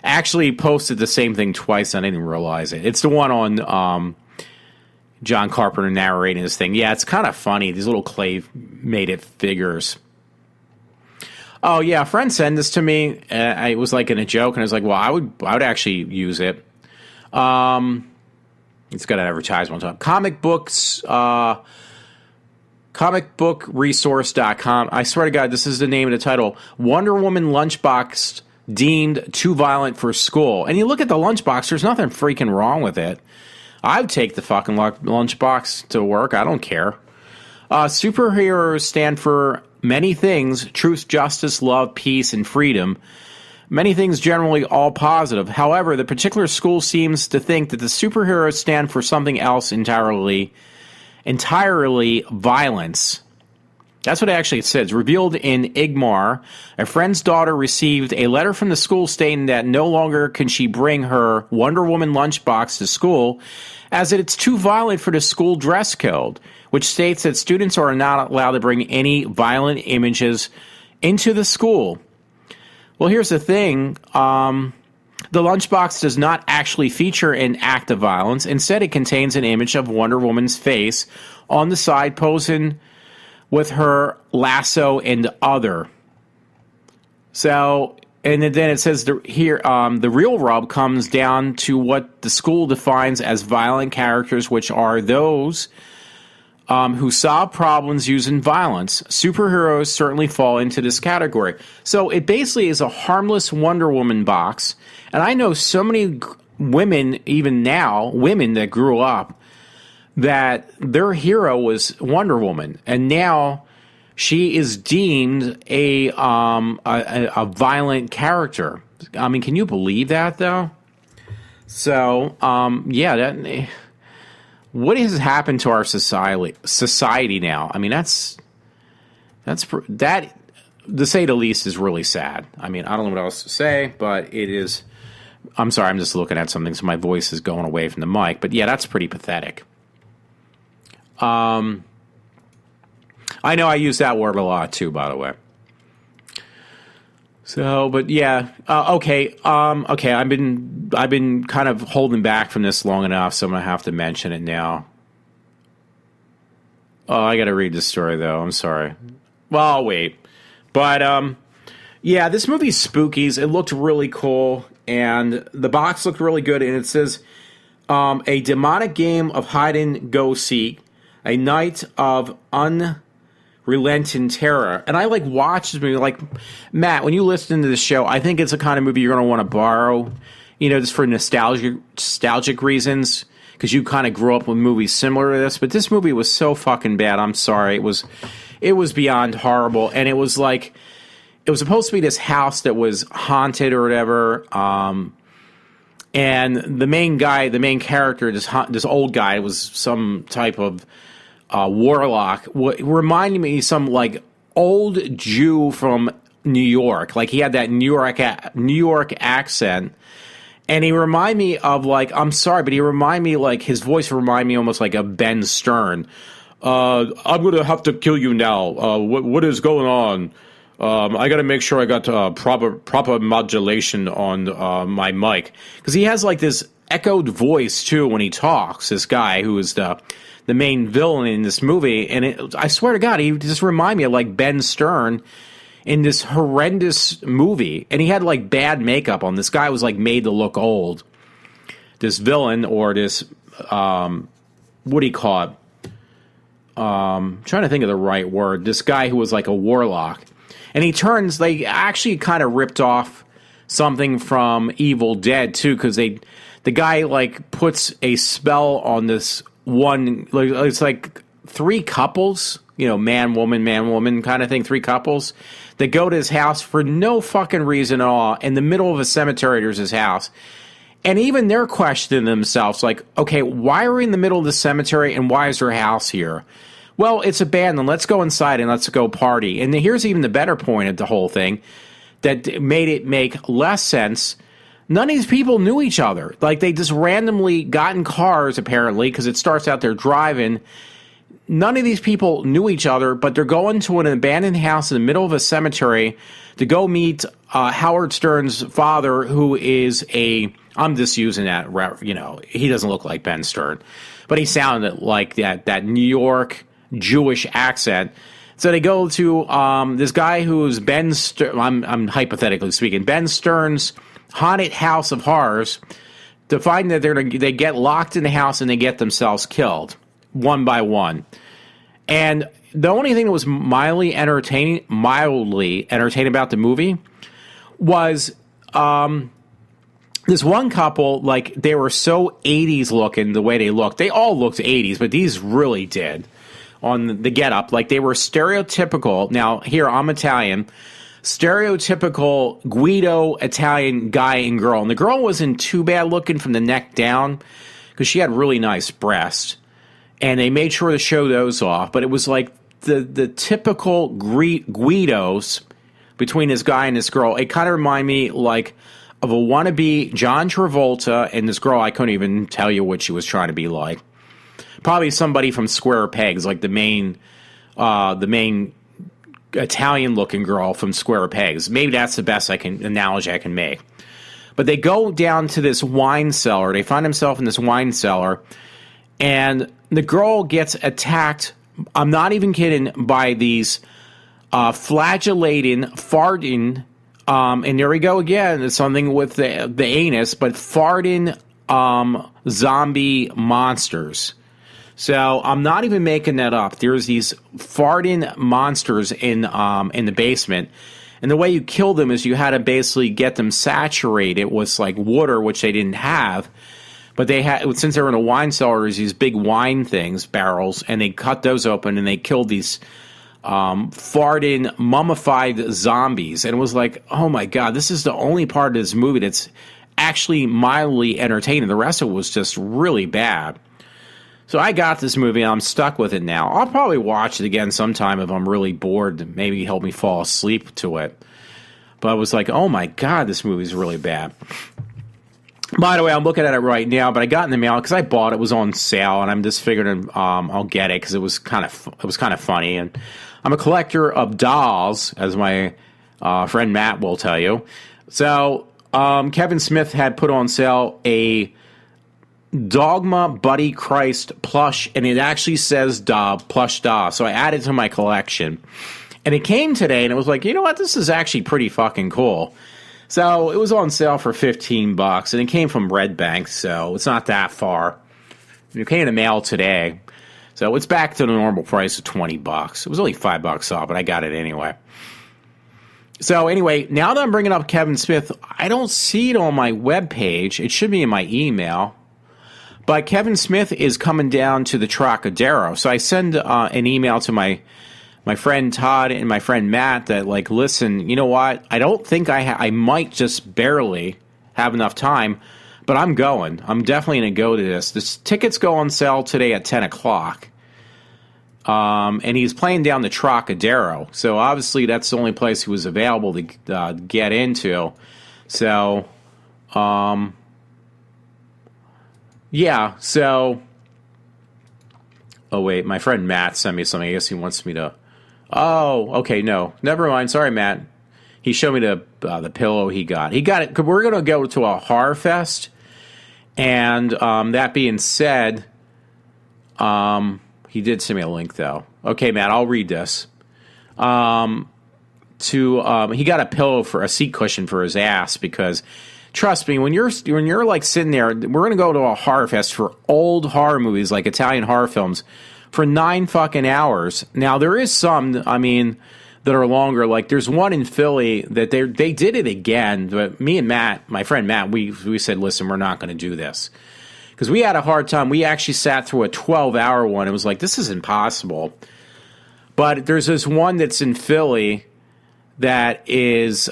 S6: actually posted the same thing twice, and I didn't realize it. It's the one on John Carpenter narrating this thing. Yeah, it's kind of funny. These little clay-made figures. Oh, yeah, a friend sent this to me. It was like in a joke, and I was like, well, I would actually use it. It's got an advertisement on top. Comicbookresource.com. I swear to God, this is the name of the title. Wonder Woman Lunchbox deemed too violent for school. And you look at the lunchbox, there's nothing freaking wrong with it. I would take the fucking lunchbox to work. I don't care. Superheroes stand for many things: truth, justice, love, peace, and freedom. Many things generally all positive. However, the particular school seems to think that the superheroes stand for something else entirely violence. That's what it actually says. Revealed in Igmar, a friend's daughter received a letter from the school stating that no longer can she bring her Wonder Woman lunchbox to school, as it's too violent for the school dress code, which states that students are not allowed to bring any violent images into the school. Well, here's the thing. The lunchbox does not actually feature an act of violence. Instead, it contains an image of Wonder Woman's face on the side posing with her lasso and other. So, and then it says the real rub comes down to what the school defines as violent characters, which are those who solve problems using violence. Superheroes certainly fall into this category. So it basically is a harmless Wonder Woman box. And I know so many women, even now, women that grew up, that their hero was Wonder Woman, and now she is deemed a violent character. I mean, can you believe that, though? So, what has happened to our society now? I mean, that to say the least, is really sad. I mean, I don't know what else to say, but it is. I'm sorry, I'm just looking at something, so my voice is going away from the mic. But yeah, that's pretty pathetic. I know I use that word a lot too, by the way. So, but yeah, okay. I've been kind of holding back from this long enough, so I'm gonna have to mention it now. Oh, I gotta read this story though. I'm sorry. Well, I'll wait. But yeah, this movie's Spookies. It looked really cool, and the box looked really good. And it says, "A demonic game of hide and go seek, a night of unrelenting terror." And I watched this movie. Matt, when you listen to this show, I think it's the kind of movie you're going to want to borrow, just for nostalgic reasons, because you kind of grew up with movies similar to this. But this movie was so fucking bad. I'm sorry. It was beyond horrible, and it was it was supposed to be this house that was haunted or whatever. And the main character, this old guy, was some type of warlock. Reminded me of some old Jew from New York. He had that New York accent. And he reminded me of I'm sorry, but he reminded me his voice reminded me almost of Ben Stern. I'm gonna have to kill you now. What is going on? I got to make sure I got proper modulation on my mic, because he has this echoed voice too when he talks. This guy who is the main villain in this movie, and I swear to God, he just reminded me of Ben Stern in this horrendous movie. And he had bad makeup on. This guy was made to look old. This villain, or this what do you call it? Trying to think of the right word. This guy who was a warlock. And he turns, they actually kind of ripped off something from Evil Dead, too, because the guy, puts a spell on this one, it's three couples, man, woman kind of thing, three couples, that go to his house for no fucking reason at all. In the middle of a cemetery, there's his house. And even they're questioning themselves, okay, why are we in the middle of the cemetery, and why is her house here? Well, it's abandoned. Let's go inside and let's go party. And here's even the better point of the whole thing that made it make less sense. None of these people knew each other. They just randomly got in cars, apparently, because it starts out they're driving. None of these people knew each other, but they're going to an abandoned house in the middle of a cemetery to go meet Howard Stern's father, who is I'm just using that, he doesn't look like Ben Stern, but he sounded like that New York Jewish accent. So they go to this guy who's Ben Stern, I'm hypothetically speaking, Ben Stern's haunted house of horrors, to find that they get locked in the house and they get themselves killed one by one. And the only thing that was mildly entertaining about the movie was this one couple, they were so 80s looking the way they looked. They all looked 80s, but these really did. On the get-up, they were stereotypical. Now, here, I'm Italian. Stereotypical Guido Italian guy and girl. And the girl wasn't too bad looking from the neck down, because she had really nice breasts. And they made sure to show those off. But it was the typical Guidos between this guy and this girl. It kind of reminded me, of a wannabe John Travolta and this girl. I couldn't even tell you what she was trying to be like. Probably somebody from Square Pegs, the main Italian-looking girl from Square Pegs. Maybe that's the best analogy I can make. But they go down to this wine cellar. They find themselves in this wine cellar, and the girl gets attacked. I'm not even kidding. By these flagellating, farting, and there we go again. It's something with the anus, but farting zombie monsters. So I'm not even making that up. There's these farting monsters in the basement, and the way you kill them is you had to basically get them saturated with water, which they didn't have. But they had, since they were in a wine cellar, there's these big wine barrels, and they cut those open and they killed these farting mummified zombies. And it was oh my God, this is the only part of this movie that's actually mildly entertaining. The rest of it was just really bad. So I got this movie, and I'm stuck with it now. I'll probably watch it again sometime if I'm really bored, maybe help me fall asleep to it. But I was like, oh my God, this movie's really bad. By the way, I'm looking at it right now, but I got in the mail because I bought it. It was on sale, and I'm just figuring I'll get it because it was kind of funny. And I'm a collector of dolls, as my friend Matt will tell you. So Kevin Smith had put on sale a Dogma Buddy Christ plush, and it actually says plush doll. So I added it to my collection, and it came today, and it was like, you know what, this is actually pretty fucking cool. So it was on sale for $15, and it came from Red Bank, so it's not that far. It came in the mail today, so it's back to the normal price of $20. It was only $5 off, but I got it anyway. So anyway, now that I'm bringing up Kevin Smith, I don't see it on my webpage. It should be in my email. But Kevin Smith is coming down to the Trocadero. So I send an email to my friend Todd and my friend Matt that, like, listen, you know what? I don't think I might just barely have enough time, but I'm going. I'm definitely going to go to this. The tickets go on sale today at 10 o'clock. And he's playing down the Trocadero. So obviously that's the only place he was available to get into. So, yeah, so... Oh, wait, my friend Matt sent me something. I guess he wants me to... Oh, okay, no. Never mind. Sorry, Matt. He showed me the pillow he got. He got it. We're going to go to a horror fest. And that being said, he did send me a link, though. Okay, Matt, I'll read this. He got a pillow for a seat cushion for his ass because... Trust me, when you're like sitting there, we're gonna go to a horror fest for old horror movies, like Italian horror films, for 9 fucking hours. Now there is some, I mean, that are longer. Like there's one in Philly that they did it again, but me and Matt, my friend Matt, we said, listen, we're not gonna do this because we had a hard time. We actually sat through a 12-hour one. It was like, this is impossible. But there's this one that's in Philly that is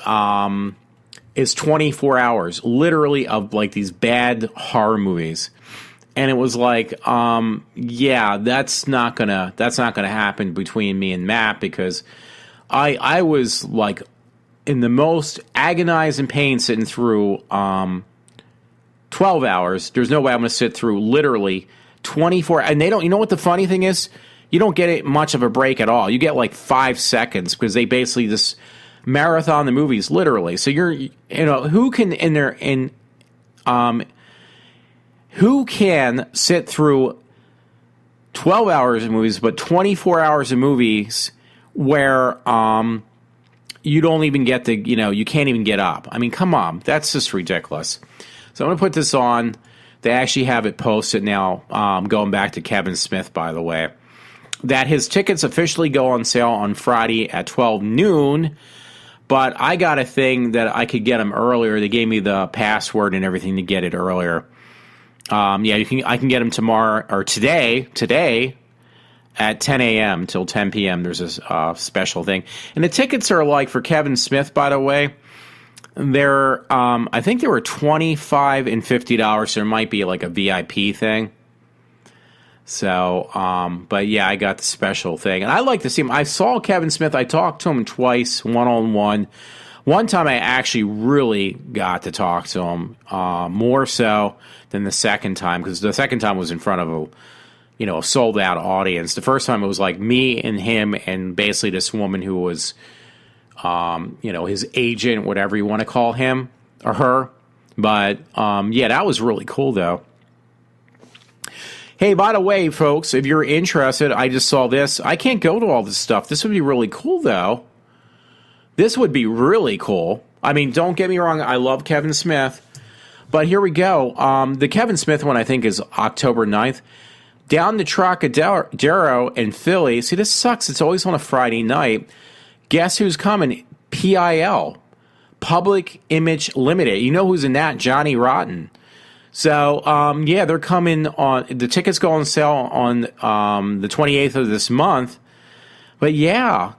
S6: 24 hours, literally, of like these bad horror movies. And it was like, yeah, that's not gonna happen between me and Matt because I was like in the most agonizing pain sitting through 12 hours. There's no way I'm gonna sit through literally 24. And they don't. You know what the funny thing is? You don't get much of a break at all. You get like 5 seconds because they basically just marathon the movies literally. So who can sit through 12 hours of movies but 24 hours of movies where you don't even get you can't even get up. I mean, come on, that's just ridiculous. So I'm gonna put this on. They actually have it posted now, going back to Kevin Smith, by the way, that his tickets officially go on sale on Friday at 12 noon. But I got a thing that I could get them earlier. They gave me the password and everything to get it earlier. Yeah, I can get them tomorrow or today at 10 a.m. till 10 p.m. There's a special thing. And the tickets are like for Kevin Smith, by the way. They're I think they were $25 and $50. So there might be like a VIP thing. So, but yeah, I got the special thing. And I like to see him. I saw Kevin Smith. I talked to him twice, one-on-one. One time I actually really got to talk to him, more so than the second time, because the second time was in front of a sold-out audience. The first time it was like me and him and basically this woman who was, his agent, whatever you want to call him or her. But, yeah, that was really cool, though. Hey, by the way, folks, if you're interested, I just saw this. I can't go to all this stuff. This would be really cool, though. This would be really cool. I mean, don't get me wrong. I love Kevin Smith. But here we go. The Kevin Smith one, I think, is October 9th. Down the Trocadero in Philly. See, this sucks. It's always on a Friday night. Guess who's coming? PIL. Public Image Limited. You know who's in that? Johnny Rotten. So, yeah, they're coming on. The tickets go on sale on the 28th of this month. But, yeah,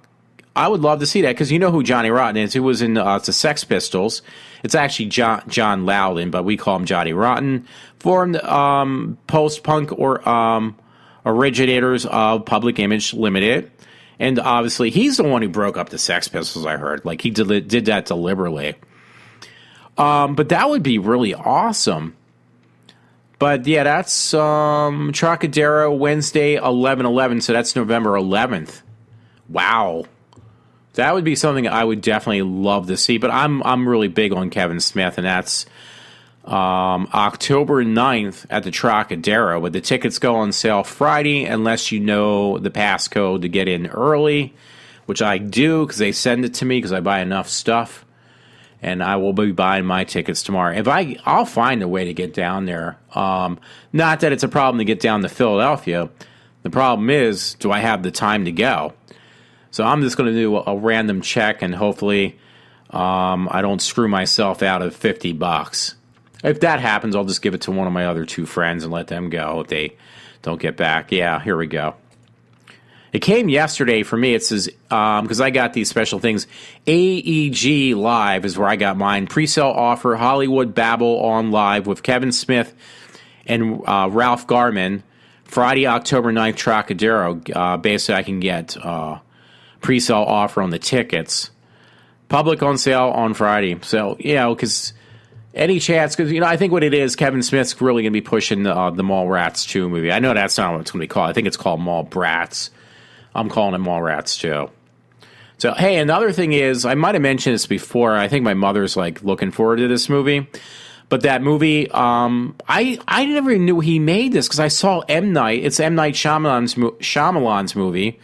S6: I would love to see that because you know who Johnny Rotten is. He was in the Sex Pistols. It's actually John Loudon, but we call him Johnny Rotten. Formed post-punk or originators of Public Image Limited. And obviously, he's the one who broke up the Sex Pistols, I heard. Like, he did that deliberately. But that would be really awesome. But, yeah, that's Trocadero, Wednesday, 11/11. So that's November 11th. Wow. That would be something I would definitely love to see. But I'm really big on Kevin Smith, and that's October 9th at the Trocadero. But the tickets go on sale Friday unless you know the passcode to get in early, which I do because they send it to me because I buy enough stuff. And I will be buying my tickets tomorrow. I'll find a way to get down there. Not that it's a problem to get down to Philadelphia. The problem is, do I have the time to go? So I'm just going to do a random check, and hopefully I don't screw myself out of $50. If that happens, I'll just give it to one of my other two friends and let them go if they don't get back. Yeah, here we go. It came yesterday for me. It says, because I got these special things. AEG Live is where I got mine. Pre-sale offer, Hollywood Babble on Live with Kevin Smith and Ralph Garman. Friday, October 9th, Trocadero. Basically, I can get pre-sale offer on the tickets. Public on sale on Friday. So, because any chance, because, I think what it is, Kevin Smith's really going to be pushing the Mallrats 2 movie. I know that's not what it's going to be called. I think it's called Mallbrats. I'm calling it Mallrats 2. So, hey, another thing is, I might have mentioned this before. I think my mother's, looking forward to this movie. But that movie, I never knew he made this because I saw M. Night. It's M. Night Shyamalan's movie.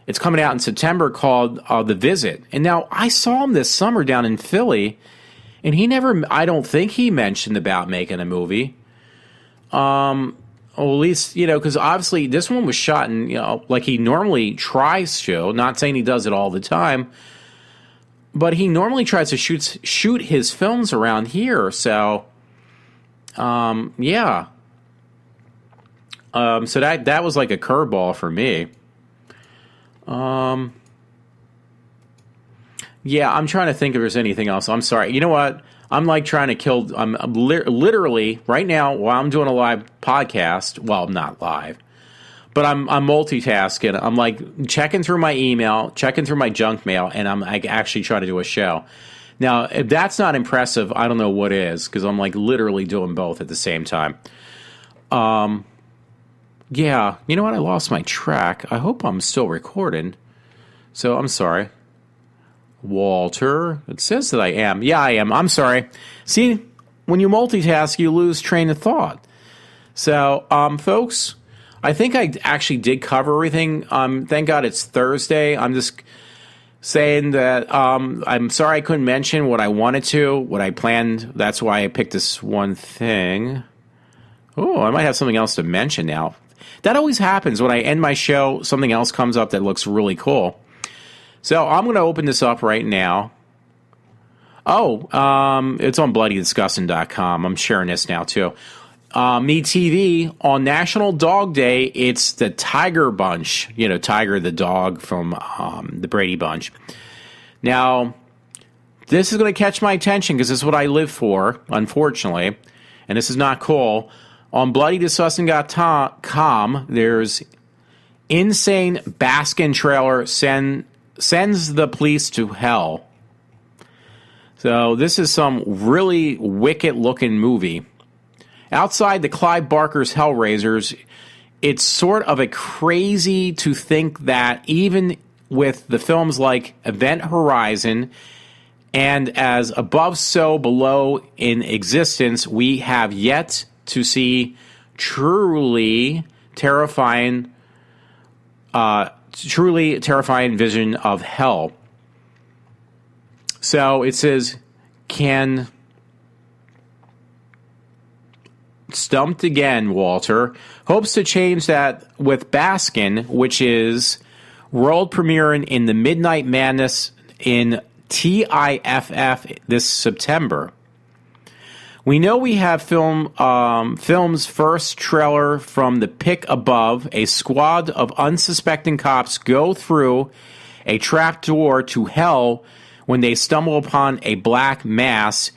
S6: It's coming out in September called The Visit. And now, I saw him this summer down in Philly. And I don't think he mentioned about making a movie. Or at least, because obviously this one was shot in, like he normally tries to. Not saying he does it all the time. But he normally tries to shoot his films around here. So, yeah. So that was like a curveball for me. Yeah, I'm trying to think if there's anything else. I'm sorry. You know what? I'm trying to kill. I'm literally right now while I'm doing a live podcast. Well, not live, but I'm multitasking. I'm checking through my email, checking through my junk mail, and I'm actually trying to do a show. Now, if that's not impressive, I don't know what is, because I'm literally doing both at the same time. Yeah, you know what? I lost my track. I hope I'm still recording. So I'm sorry. Walter, it says that I am. Yeah, I am. I'm sorry. See, when you multitask, you lose train of thought. So, folks, I think I actually did cover everything. Thank God it's Thursday. I'm just saying that I'm sorry I couldn't mention what I wanted to, what I planned. That's why I picked this one thing. Oh, I might have something else to mention now. That always happens when I end my show. Something else comes up that looks really cool. So I'm going to open this up right now. Oh, it's on bloodydisgusting.com. I'm sharing this now, too. Me TV, on National Dog Day, it's the Tiger Bunch. Tiger the dog from the Brady Bunch. Now, this is going to catch my attention because this is what I live for, unfortunately. And this is not cool. On bloodydisgusting.com, there's insane Baskin trailer sends the police to hell. So this is some really wicked-looking movie. Outside the Clive Barker's Hellraisers, it's sort of a crazy to think that even with the films like Event Horizon and As Above So Below in existence, we have yet to see truly terrifying vision of hell. So it says, stumped again, Walter. Hopes to change that with Baskin, which is world premiering in the Midnight Madness in TIFF this September. We know we have film's first trailer from the pic above. A squad of unsuspecting cops go through a trap door to hell when they stumble upon a black mass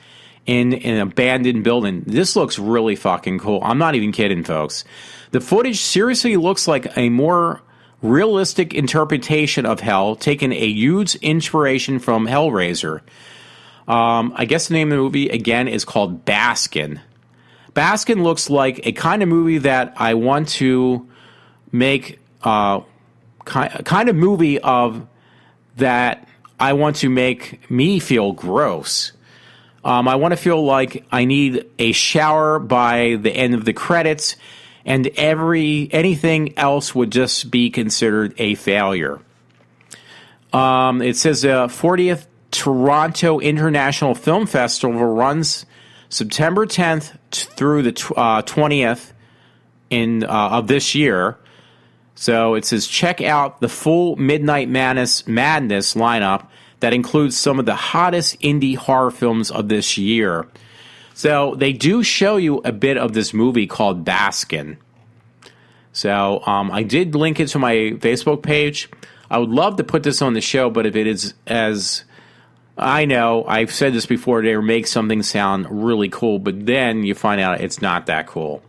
S6: in an abandoned building. This looks really fucking cool. I'm not even kidding, folks. The footage seriously looks like a more realistic interpretation of hell, taking a huge inspiration from Hellraiser. I guess the name of the movie, again, is called Baskin. Baskin looks like a kind of movie that I want to make, kind of movie of that I want to make me feel gross. I want to feel like I need a shower by the end of the credits, and anything else would just be considered a failure. It says the 40th Toronto International Film Festival runs September 10th through the 20th of this year. So it says check out the full Midnight Madness lineup that includes some of the hottest indie horror films of this year. So they do show you a bit of this movie called Baskin. So I did link it to my Facebook page. I would love to put this on the show, but if it is, as I know, I've said this before, they make something sound really cool, but then you find out it's not that cool.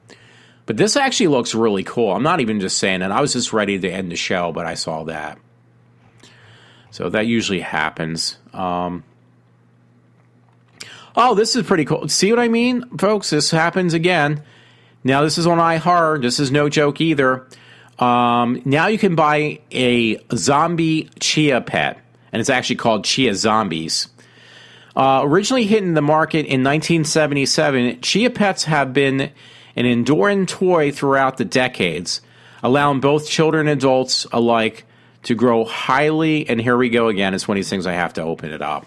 S6: But this actually looks really cool. I'm not even just saying it. I was just ready to end the show, but I saw that. So that usually happens. Oh, this is pretty cool. See what I mean, folks? This happens again. Now, this is on iHorror. This is no joke either. Now you can buy a zombie chia pet, and it's actually called Chia Zombies. Originally hitting the market in 1977, chia pets have been an enduring toy throughout the decades, allowing both children and adults alike to grow highly, and here we go again. It's one of these things I have to open it up.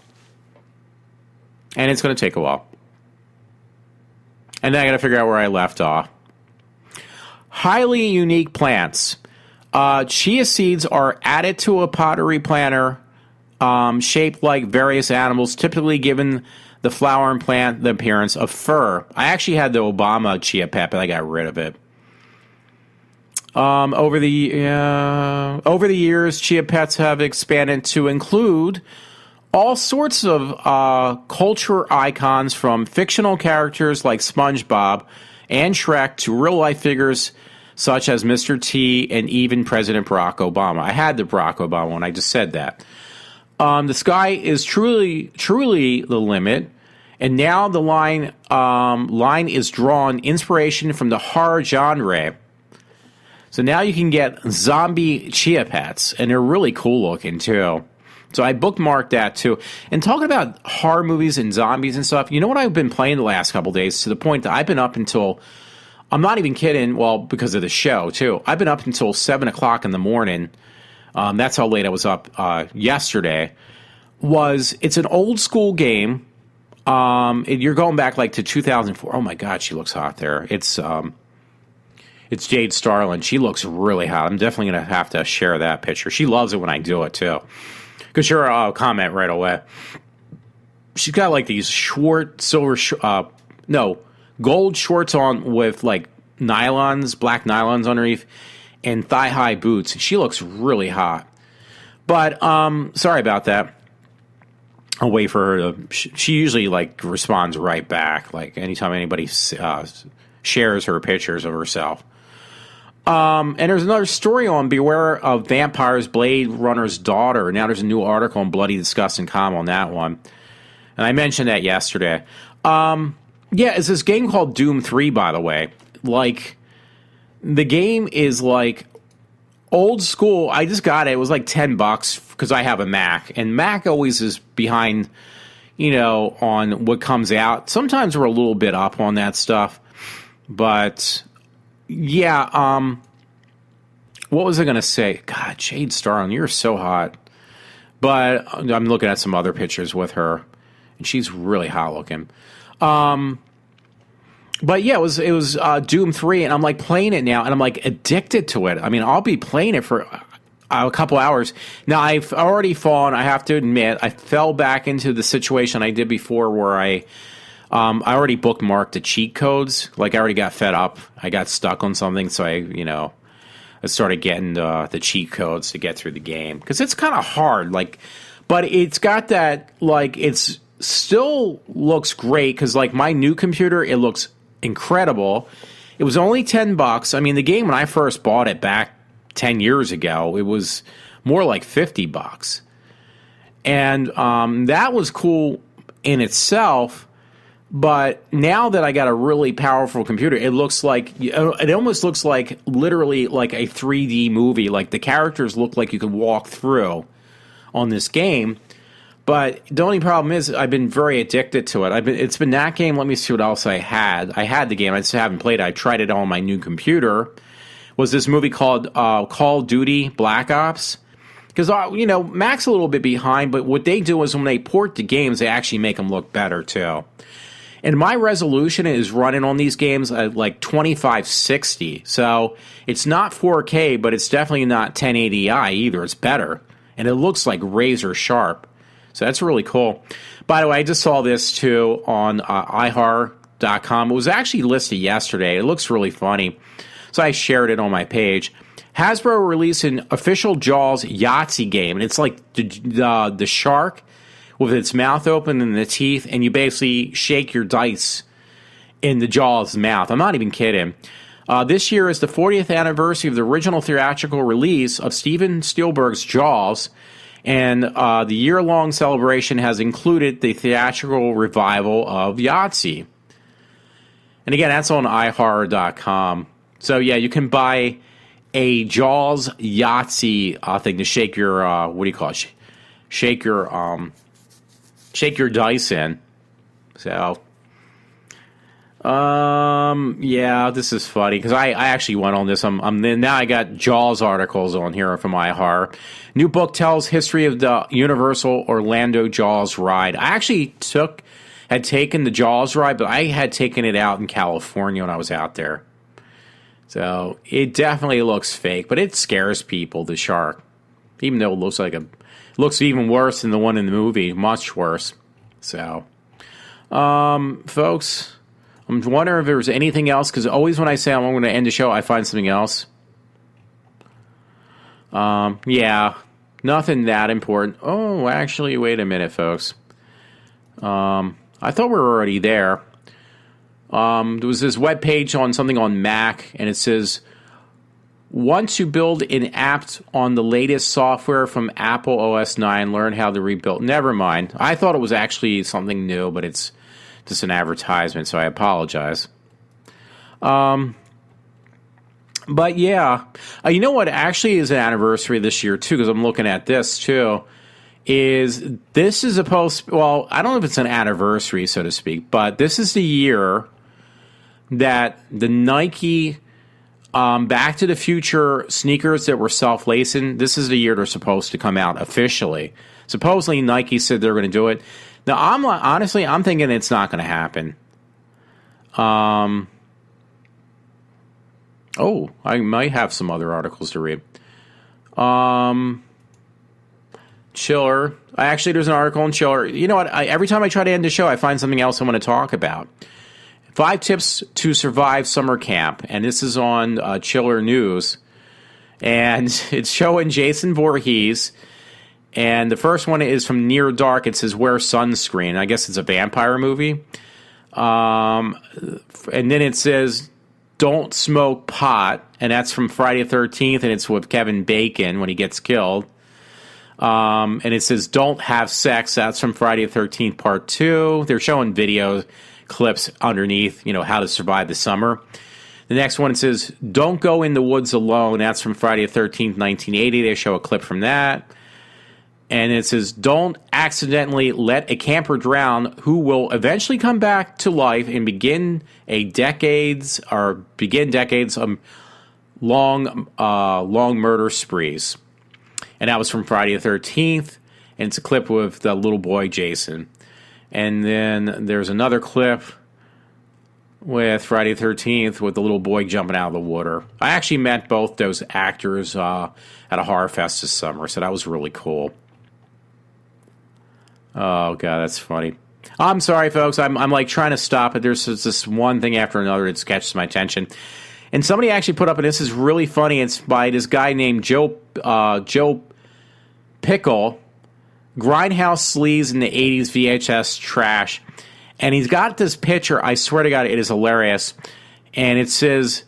S6: And it's going to take a while. And then I got to figure out where I left off. Highly unique plants. Chia seeds are added to a pottery planter shaped like various animals, typically given the flower and plant the appearance of fur. I actually had the Obama chia pet, but I got rid of it. Over the years, chia pets have expanded to include all sorts of culture icons, from fictional characters like SpongeBob and Shrek to real-life figures such as Mr. T and even President Barack Obama. I had the Barack Obama one. I just said that. The sky is truly the limit, and now the line is drawn inspiration from the horror genre. So now you can get zombie chia pets, and they're really cool looking too. So I bookmarked that too. And talking about horror movies and zombies and stuff, you know what I've been playing the last couple of days, to the point that I've been up until, I'm not even kidding, well, because of the show too. I've been up until 7 o'clock in the morning. That's how late I was up yesterday. It's an old school game. You're going back like to 2004. Oh my God, she looks hot there. It's Jade Starlin. She looks really hot. I'm definitely going to have to share that picture. She loves it when I do it too. Because she'll comment right away. She's got like these short gold shorts on with like nylons, black nylons underneath, and thigh-high boots. She looks really hot. But sorry about that. I'll wait for her to. She usually like responds right back. Like anytime anybody shares her pictures of herself. And there's another story on Beware of Vampires, Blade Runner's Daughter. Now there's a new article on Bloody Disgusting Com on that one. And I mentioned that yesterday. Yeah, it's this game called Doom 3, by the way. Like, the game is like old school. I just got it. It was like $10 because I have a Mac. And Mac always is behind, on what comes out. Sometimes we're a little bit up on that stuff. But yeah, what was I going to say? God, Jade Starlin, you're so hot. But I'm looking at some other pictures with her, and she's really hot looking. But yeah, it was Doom 3, and I'm like playing it now, and I'm like addicted to it. I mean, I'll be playing it for a couple hours. Now, I've already fallen, I have to admit, I fell back into the situation I did before where I already bookmarked the cheat codes. Like, I already got fed up. I got stuck on something, so I started getting the cheat codes to get through the game. Because it's kind of hard, but it's got that, it's still looks great, because, my new computer, it looks incredible. It was only $10. I mean, the game, when I first bought it back 10 years ago, it was more like $50. And that was cool in itself. But now that I got a really powerful computer, it almost looks like literally like a 3D movie. Like the characters look like you could walk through on this game. But the only problem is I've been very addicted to it. It's been that game. Let me see what else I had. I had the game. I just haven't played it. I tried it on my new computer. Was this movie called Call of Duty Black Ops? Because, Mac's a little bit behind, but what they do is when they port the games, they actually make them look better, too. And my resolution is running on these games at like 2560. So it's not 4K, but it's definitely not 1080i either. It's better. And it looks like razor sharp. So that's really cool. By the way, I just saw this too on iHorror.com. It was actually listed yesterday. It looks really funny. So I shared it on my page. Hasbro released an official Jaws Yahtzee game. And it's like the shark with its mouth open and the teeth. And you basically shake your dice in the Jaws mouth. I'm not even kidding. This year is the 40th anniversary of the original theatrical release of Steven Spielberg's Jaws. And the year-long celebration has included the theatrical revival of Yahtzee. And again, that's on iHorror.com. So, yeah, you can buy a Jaws Yahtzee thing to shake your, shake your dice in. So, yeah, this is funny because I actually went on this. Now I got Jaws articles on here from iHorror. New book tells history of the Universal Orlando Jaws ride. I actually had taken the Jaws ride, but I had taken it out in California when I was out there. So it definitely looks fake, but it scares people, the shark. Even though it looks even worse than the one in the movie, much worse. So, folks, I'm wondering if there's anything else, because always when I say I'm going to end the show, I find something else. Yeah, nothing that important. Oh, actually, wait a minute, folks. I thought we were already there. There was this web page on something on Mac, and it says, once you build an app on the latest software from Apple OS 9, learn how to rebuild. Never mind. I thought it was actually something new, but it's just an advertisement, so I apologize. But yeah, you know what actually is an anniversary this year too, because I'm looking at this too, this is well, I don't know if it's an anniversary, so to speak, but this is the year that the Nike Back to the Future sneakers that were self-lacing, this is the year they're supposed to come out officially. Supposedly Nike said they're going to do it. Now, I'm thinking it's not going to happen. Oh, I might have some other articles to read. Chiller. Actually, there's an article on Chiller. You know what? Every time I try to end the show, I find something else I want to talk about. 5 tips to survive summer camp. And this is on Chiller News. And it's showing Jason Voorhees. And the first one is from Near Dark. It says, wear sunscreen. I guess it's a vampire movie. And then it says, don't smoke pot. And that's from Friday the 13th. And it's with Kevin Bacon when he gets killed. And it says, don't have sex. That's from Friday the 13th Part 2. They're showing video clips underneath, how to survive the summer. The next one says, don't go in the woods alone. That's from Friday the 13th, 1980. They show a clip from that. And it says, don't accidentally let a camper drown who will eventually come back to life and begin decades of long murder sprees. And that was from Friday the 13th. And it's a clip with the little boy, Jason. And then there's another clip with Friday the 13th with the little boy jumping out of the water. I actually met both those actors at a horror fest this summer, so that was really cool. Oh, God, that's funny. I'm sorry, folks. I'm like trying to stop it. There's this one thing after another that catches my attention. And somebody actually put up, and this is really funny. It's by this guy named Joe Pickle, Grindhouse Sleaze in the 80s VHS trash. And he's got this picture. I swear to God, it is hilarious. and it says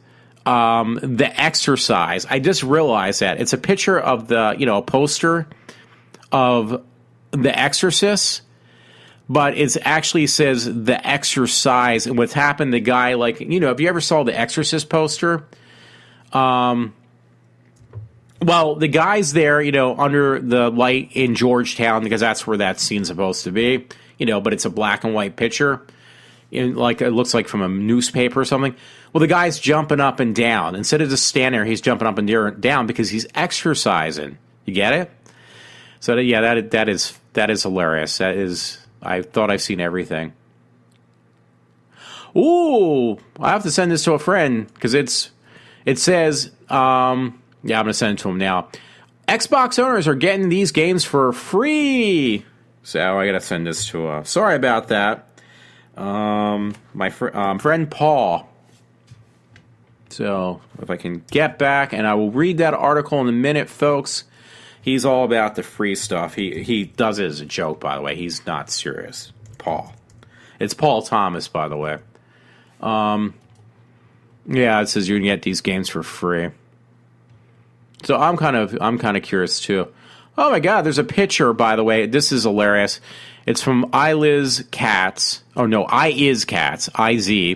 S6: The Exorcise. I just realized that. It's a picture of a poster of The Exorcist, but it actually says The Exercise. And what's happened, the guy, if you ever saw The Exorcist poster, well, the guy's there, under the light in Georgetown, because that's where that scene's supposed to be, but it's a black and white picture. It looks like from a newspaper or something. Well, the guy's jumping up and down. Instead of just standing there, he's jumping up and down because he's exercising. You get it? So, that is hilarious. I thought I've seen everything. Ooh, I have to send this to a friend because it says, I'm going to send it to him now. Xbox owners are getting these games for free. So I got to send this to sorry about that. My friend Paul. So if I can get back, and I will read that article in a minute, folks. He's all about the free stuff. He does it as a joke, by the way. He's not serious. Paul. It's Paul Thomas, by the way. Yeah, it says you can get these games for free. So I'm kind of curious too. Oh my God, there's a picture, by the way. This is hilarious. It's from Iz Cats. IZ.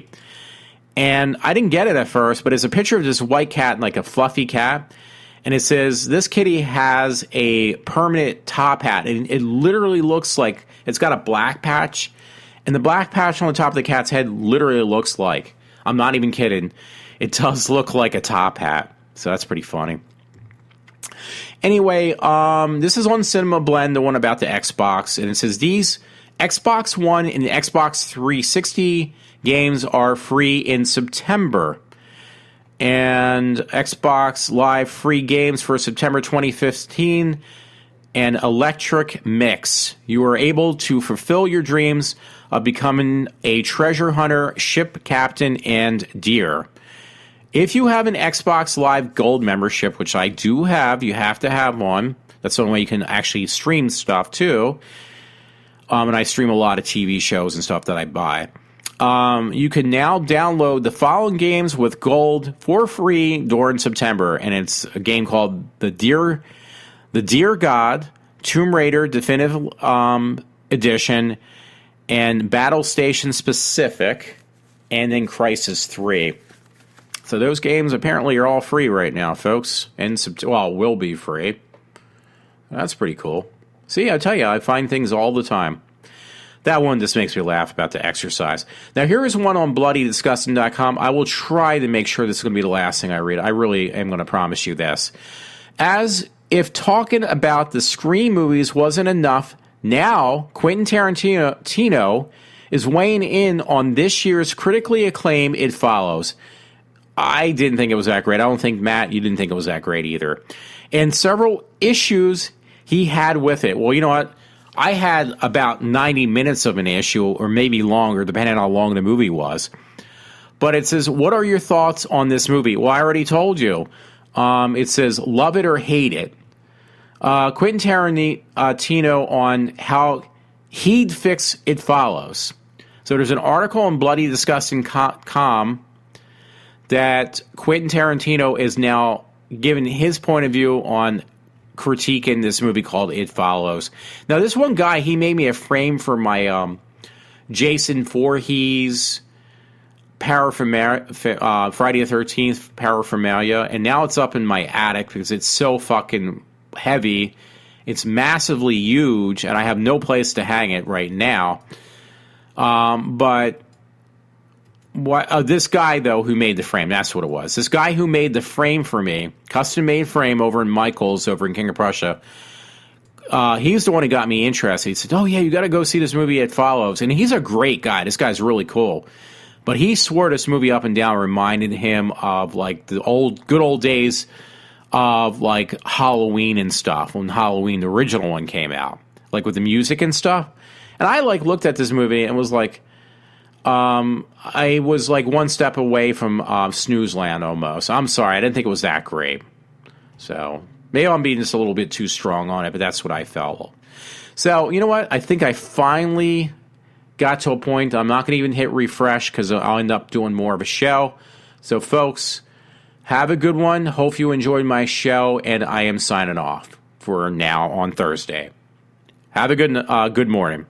S6: And I didn't get it at first, but it's a picture of this white cat and a fluffy cat. And it says, this kitty has a permanent top hat. And it literally looks like it's got a black patch. And the black patch on the top of the cat's head literally looks like, I'm not even kidding, it does look like a top hat. So that's pretty funny. Anyway, this is on Cinema Blend, the one about the Xbox. And it says, these Xbox One and the Xbox 360 games are free in September. And Xbox Live free games for September 2015 and Electric Mix. You are able to fulfill your dreams of becoming a treasure hunter, ship captain, and deer. If you have an Xbox Live Gold membership, which I do have, you have to have one. That's the only way you can actually stream stuff too. And I stream a lot of TV shows and stuff that I buy. You can now download the following games with Gold for free during September, and it's a game called The Deer God, Tomb Raider Definitive Edition, and Battle Station Specific, and then Crisis 3. So those games apparently are all free right now, folks, and will be free. That's pretty cool. See, I tell you, I find things all the time. That one just makes me laugh about the exercise. Now, here is one on bloodydisgusting.com. I will try to make sure this is going to be the last thing I read. I really am going to promise you this. As if talking about the Scream movies wasn't enough, now Quentin Tarantino is weighing in on this year's critically acclaimed It Follows. I didn't think it was that great. I don't think, Matt, you didn't think it was that great either. And several issues he had with it. Well, you know what? I had about 90 minutes of an issue, or maybe longer, depending on how long the movie was. But it says, what are your thoughts on this movie? Well, I already told you. It says, love it or hate it. Quentin Tarantino on how he'd fix It Follows. So there's an article on bloodydisgusting.com that Quentin Tarantino is now giving his point of view on critiquing this movie called It Follows. Now, this one guy, he made me a frame for my Jason Voorhees Friday the 13th paraphernalia, and now it's up in my attic because it's so fucking heavy. It's massively huge, and I have no place to hang it right now. But this guy, though, who made the frame, that's what it was. This guy who made the frame for me, custom-made frame over in Michael's over in King of Prussia, he's the one who got me interested. He said, oh, yeah, you got to go see this movie, It Follows. And he's a great guy. This guy's really cool. But he swore this movie up and down reminded him of, the good old days of, Halloween and stuff, when Halloween, the original one, came out. With the music and stuff. And I, looked at this movie and was like, I was one step away from snooze land almost. I'm sorry, I didn't think it was that great. So maybe I'm being just a little bit too strong on it, but that's what I felt. So you know what? I think I finally got to a point. I'm not going to even hit refresh because I'll end up doing more of a show. So, folks, have a good one. Hope you enjoyed my show, and I am signing off for now on Thursday. Have a good morning.